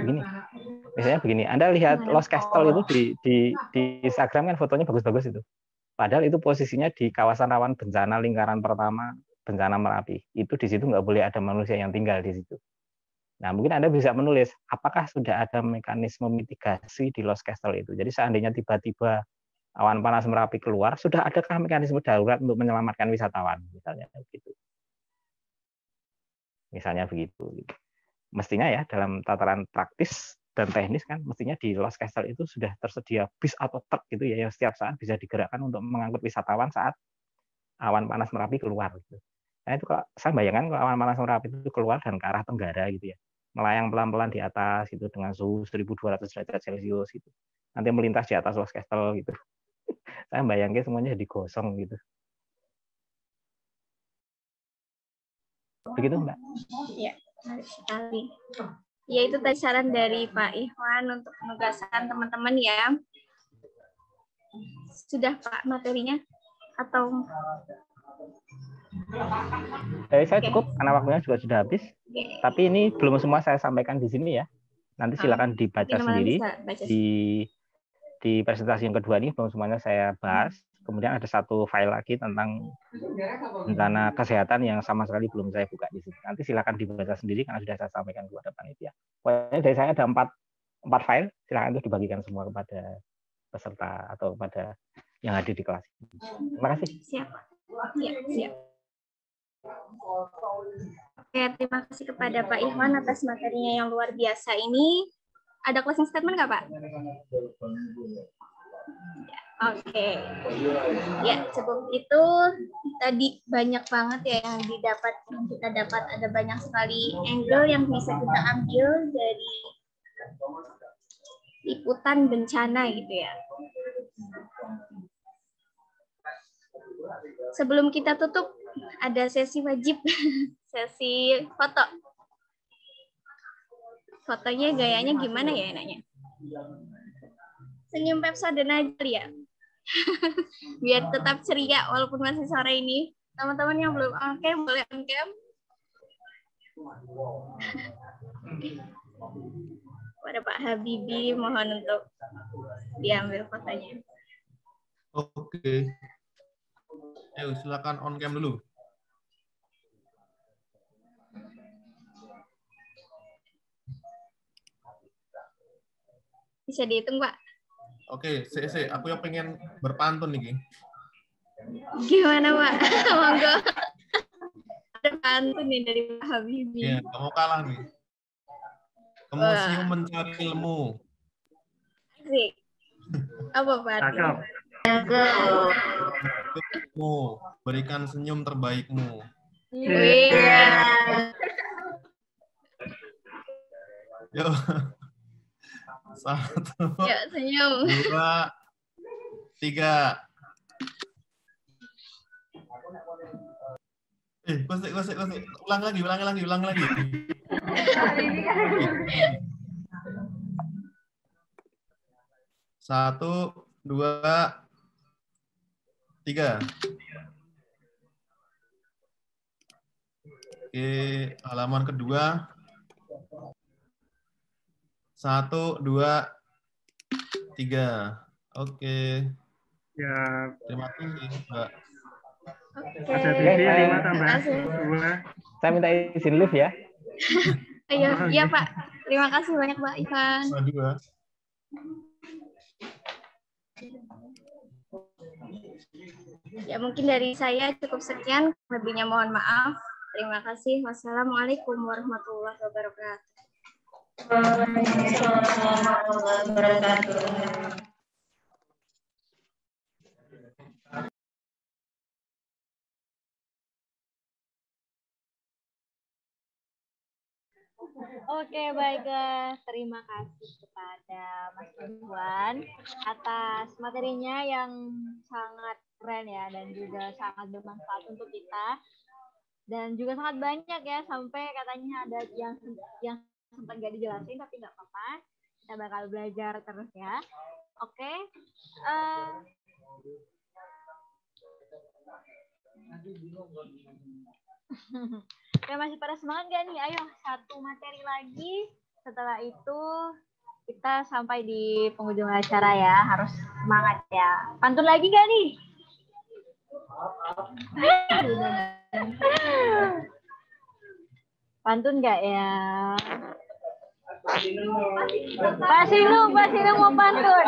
begini. Anda lihat Lost Castle itu di Instagram kan fotonya bagus-bagus itu. Padahal itu posisinya di kawasan rawan bencana lingkaran pertama bencana Merapi. Itu di situ nggak boleh ada manusia yang tinggal di situ. Nah mungkin Anda bisa menulis apakah sudah ada mekanisme mitigasi di Lost Castle itu. Jadi seandainya tiba-tiba awan panas Merapi keluar, sudah adakah mekanisme darurat untuk menyelamatkan wisatawan misalnya gitu. Misalnya begitu. Mestinya ya dalam tataran praktis dan teknis kan mestinya di Lost Castle itu sudah tersedia bis atau truk gitu ya yang setiap saat bisa digerakkan untuk mengangkut wisatawan saat awan panas Merapi keluar gitu. Nah itu kalau saya bayangkan kalau awan panas Merapi itu keluar dan ke arah tenggara gitu ya, melayang pelan-pelan di atas itu dengan suhu 1.200 derajat Celcius gitu. Nanti melintas di atas Lost Castle gitu. Saya bayangkan semuanya jadi gosong gitu. Begitu Mbak? Ya, menarik sekali. Ya itu tadi saran dari Pak Ikhwan untuk penugasan teman-teman ya. Sudah Pak materinya atau? Dari saya cukup karena waktunya juga sudah habis. Tapi ini belum semua saya sampaikan di sini ya. Nanti silakan dibaca sendiri di presentasi yang kedua ini belum semuanya saya bahas. Kemudian ada satu file lagi tentang bencana kesehatan yang sama sekali belum saya buka di sini. Nanti silakan dibaca sendiri karena sudah saya sampaikan kepada panitia. Pokoknya dari saya ada 4 file, silakan itu dibagikan semua kepada peserta atau kepada yang hadir di kelas. Terima kasih. Siap. Ya, siap. Oke, terima kasih kepada Pak Ikhwan atas materinya yang luar biasa ini. Ada closing statement nggak Pak? Oke. Ya, cukup itu. Tadi banyak banget ya yang kita dapat. Ada banyak sekali angle yang bisa kita ambil dari liputan bencana gitu ya. Sebelum kita tutup, ada sesi wajib, sesi foto. Fotonya gayanya gimana ya enaknya? Senyum Pepsodent aja ya. Biar tetap ceria walaupun masih sore ini. Teman-teman yang belum on cam boleh on cam. Pada Pak Habibie mohon untuk diambil fotonya. Oke. Ayo silakan on cam dulu. Bisa dihitung, Pak? Oke, aku yang pengen berpantun nih. Gimana, Pak? Monggo. Ada pantun nih dari Pak Habibie. Iya, kamu kalah nih. Ke museum mencari ilmu. Asik. Apa, Pak? Berikan senyum terbaikmu. Iya. Yuk. 1, Yuk, senyum. 2, 3. Kosek. Ulang lagi. 1, 2, 3. Oke, halaman kedua. 1, 2, 3. Oke. Ya. Terima kasih, Mbak. Oke. Saya minta izin live ya. Ayo, iya Pak. Terima kasih banyak Pak Ivan. Ya mungkin dari saya cukup sekian. Lebihnya mohon maaf. Terima kasih. Wassalamualaikum warahmatullahi wabarakatuh. Waalaikumsalam warahmatullahi wabarakatuh. Oke, baiklah. Terima kasih kepada Mas Iwan atas materinya yang sangat keren ya dan juga sangat bermanfaat untuk kita. Dan juga sangat banyak ya, sampai katanya ada yang sempat nggak dijelasin, tapi nggak apa-apa. Kita bakal belajar terus ya. Oke. Oke, masih pada semangat gak nih? Ayo, satu materi lagi. Setelah itu kita sampai di penghujung acara ya. Harus semangat ya. Pantun lagi gak nih? Pantun gak ya? Pak Sinu mau pantun.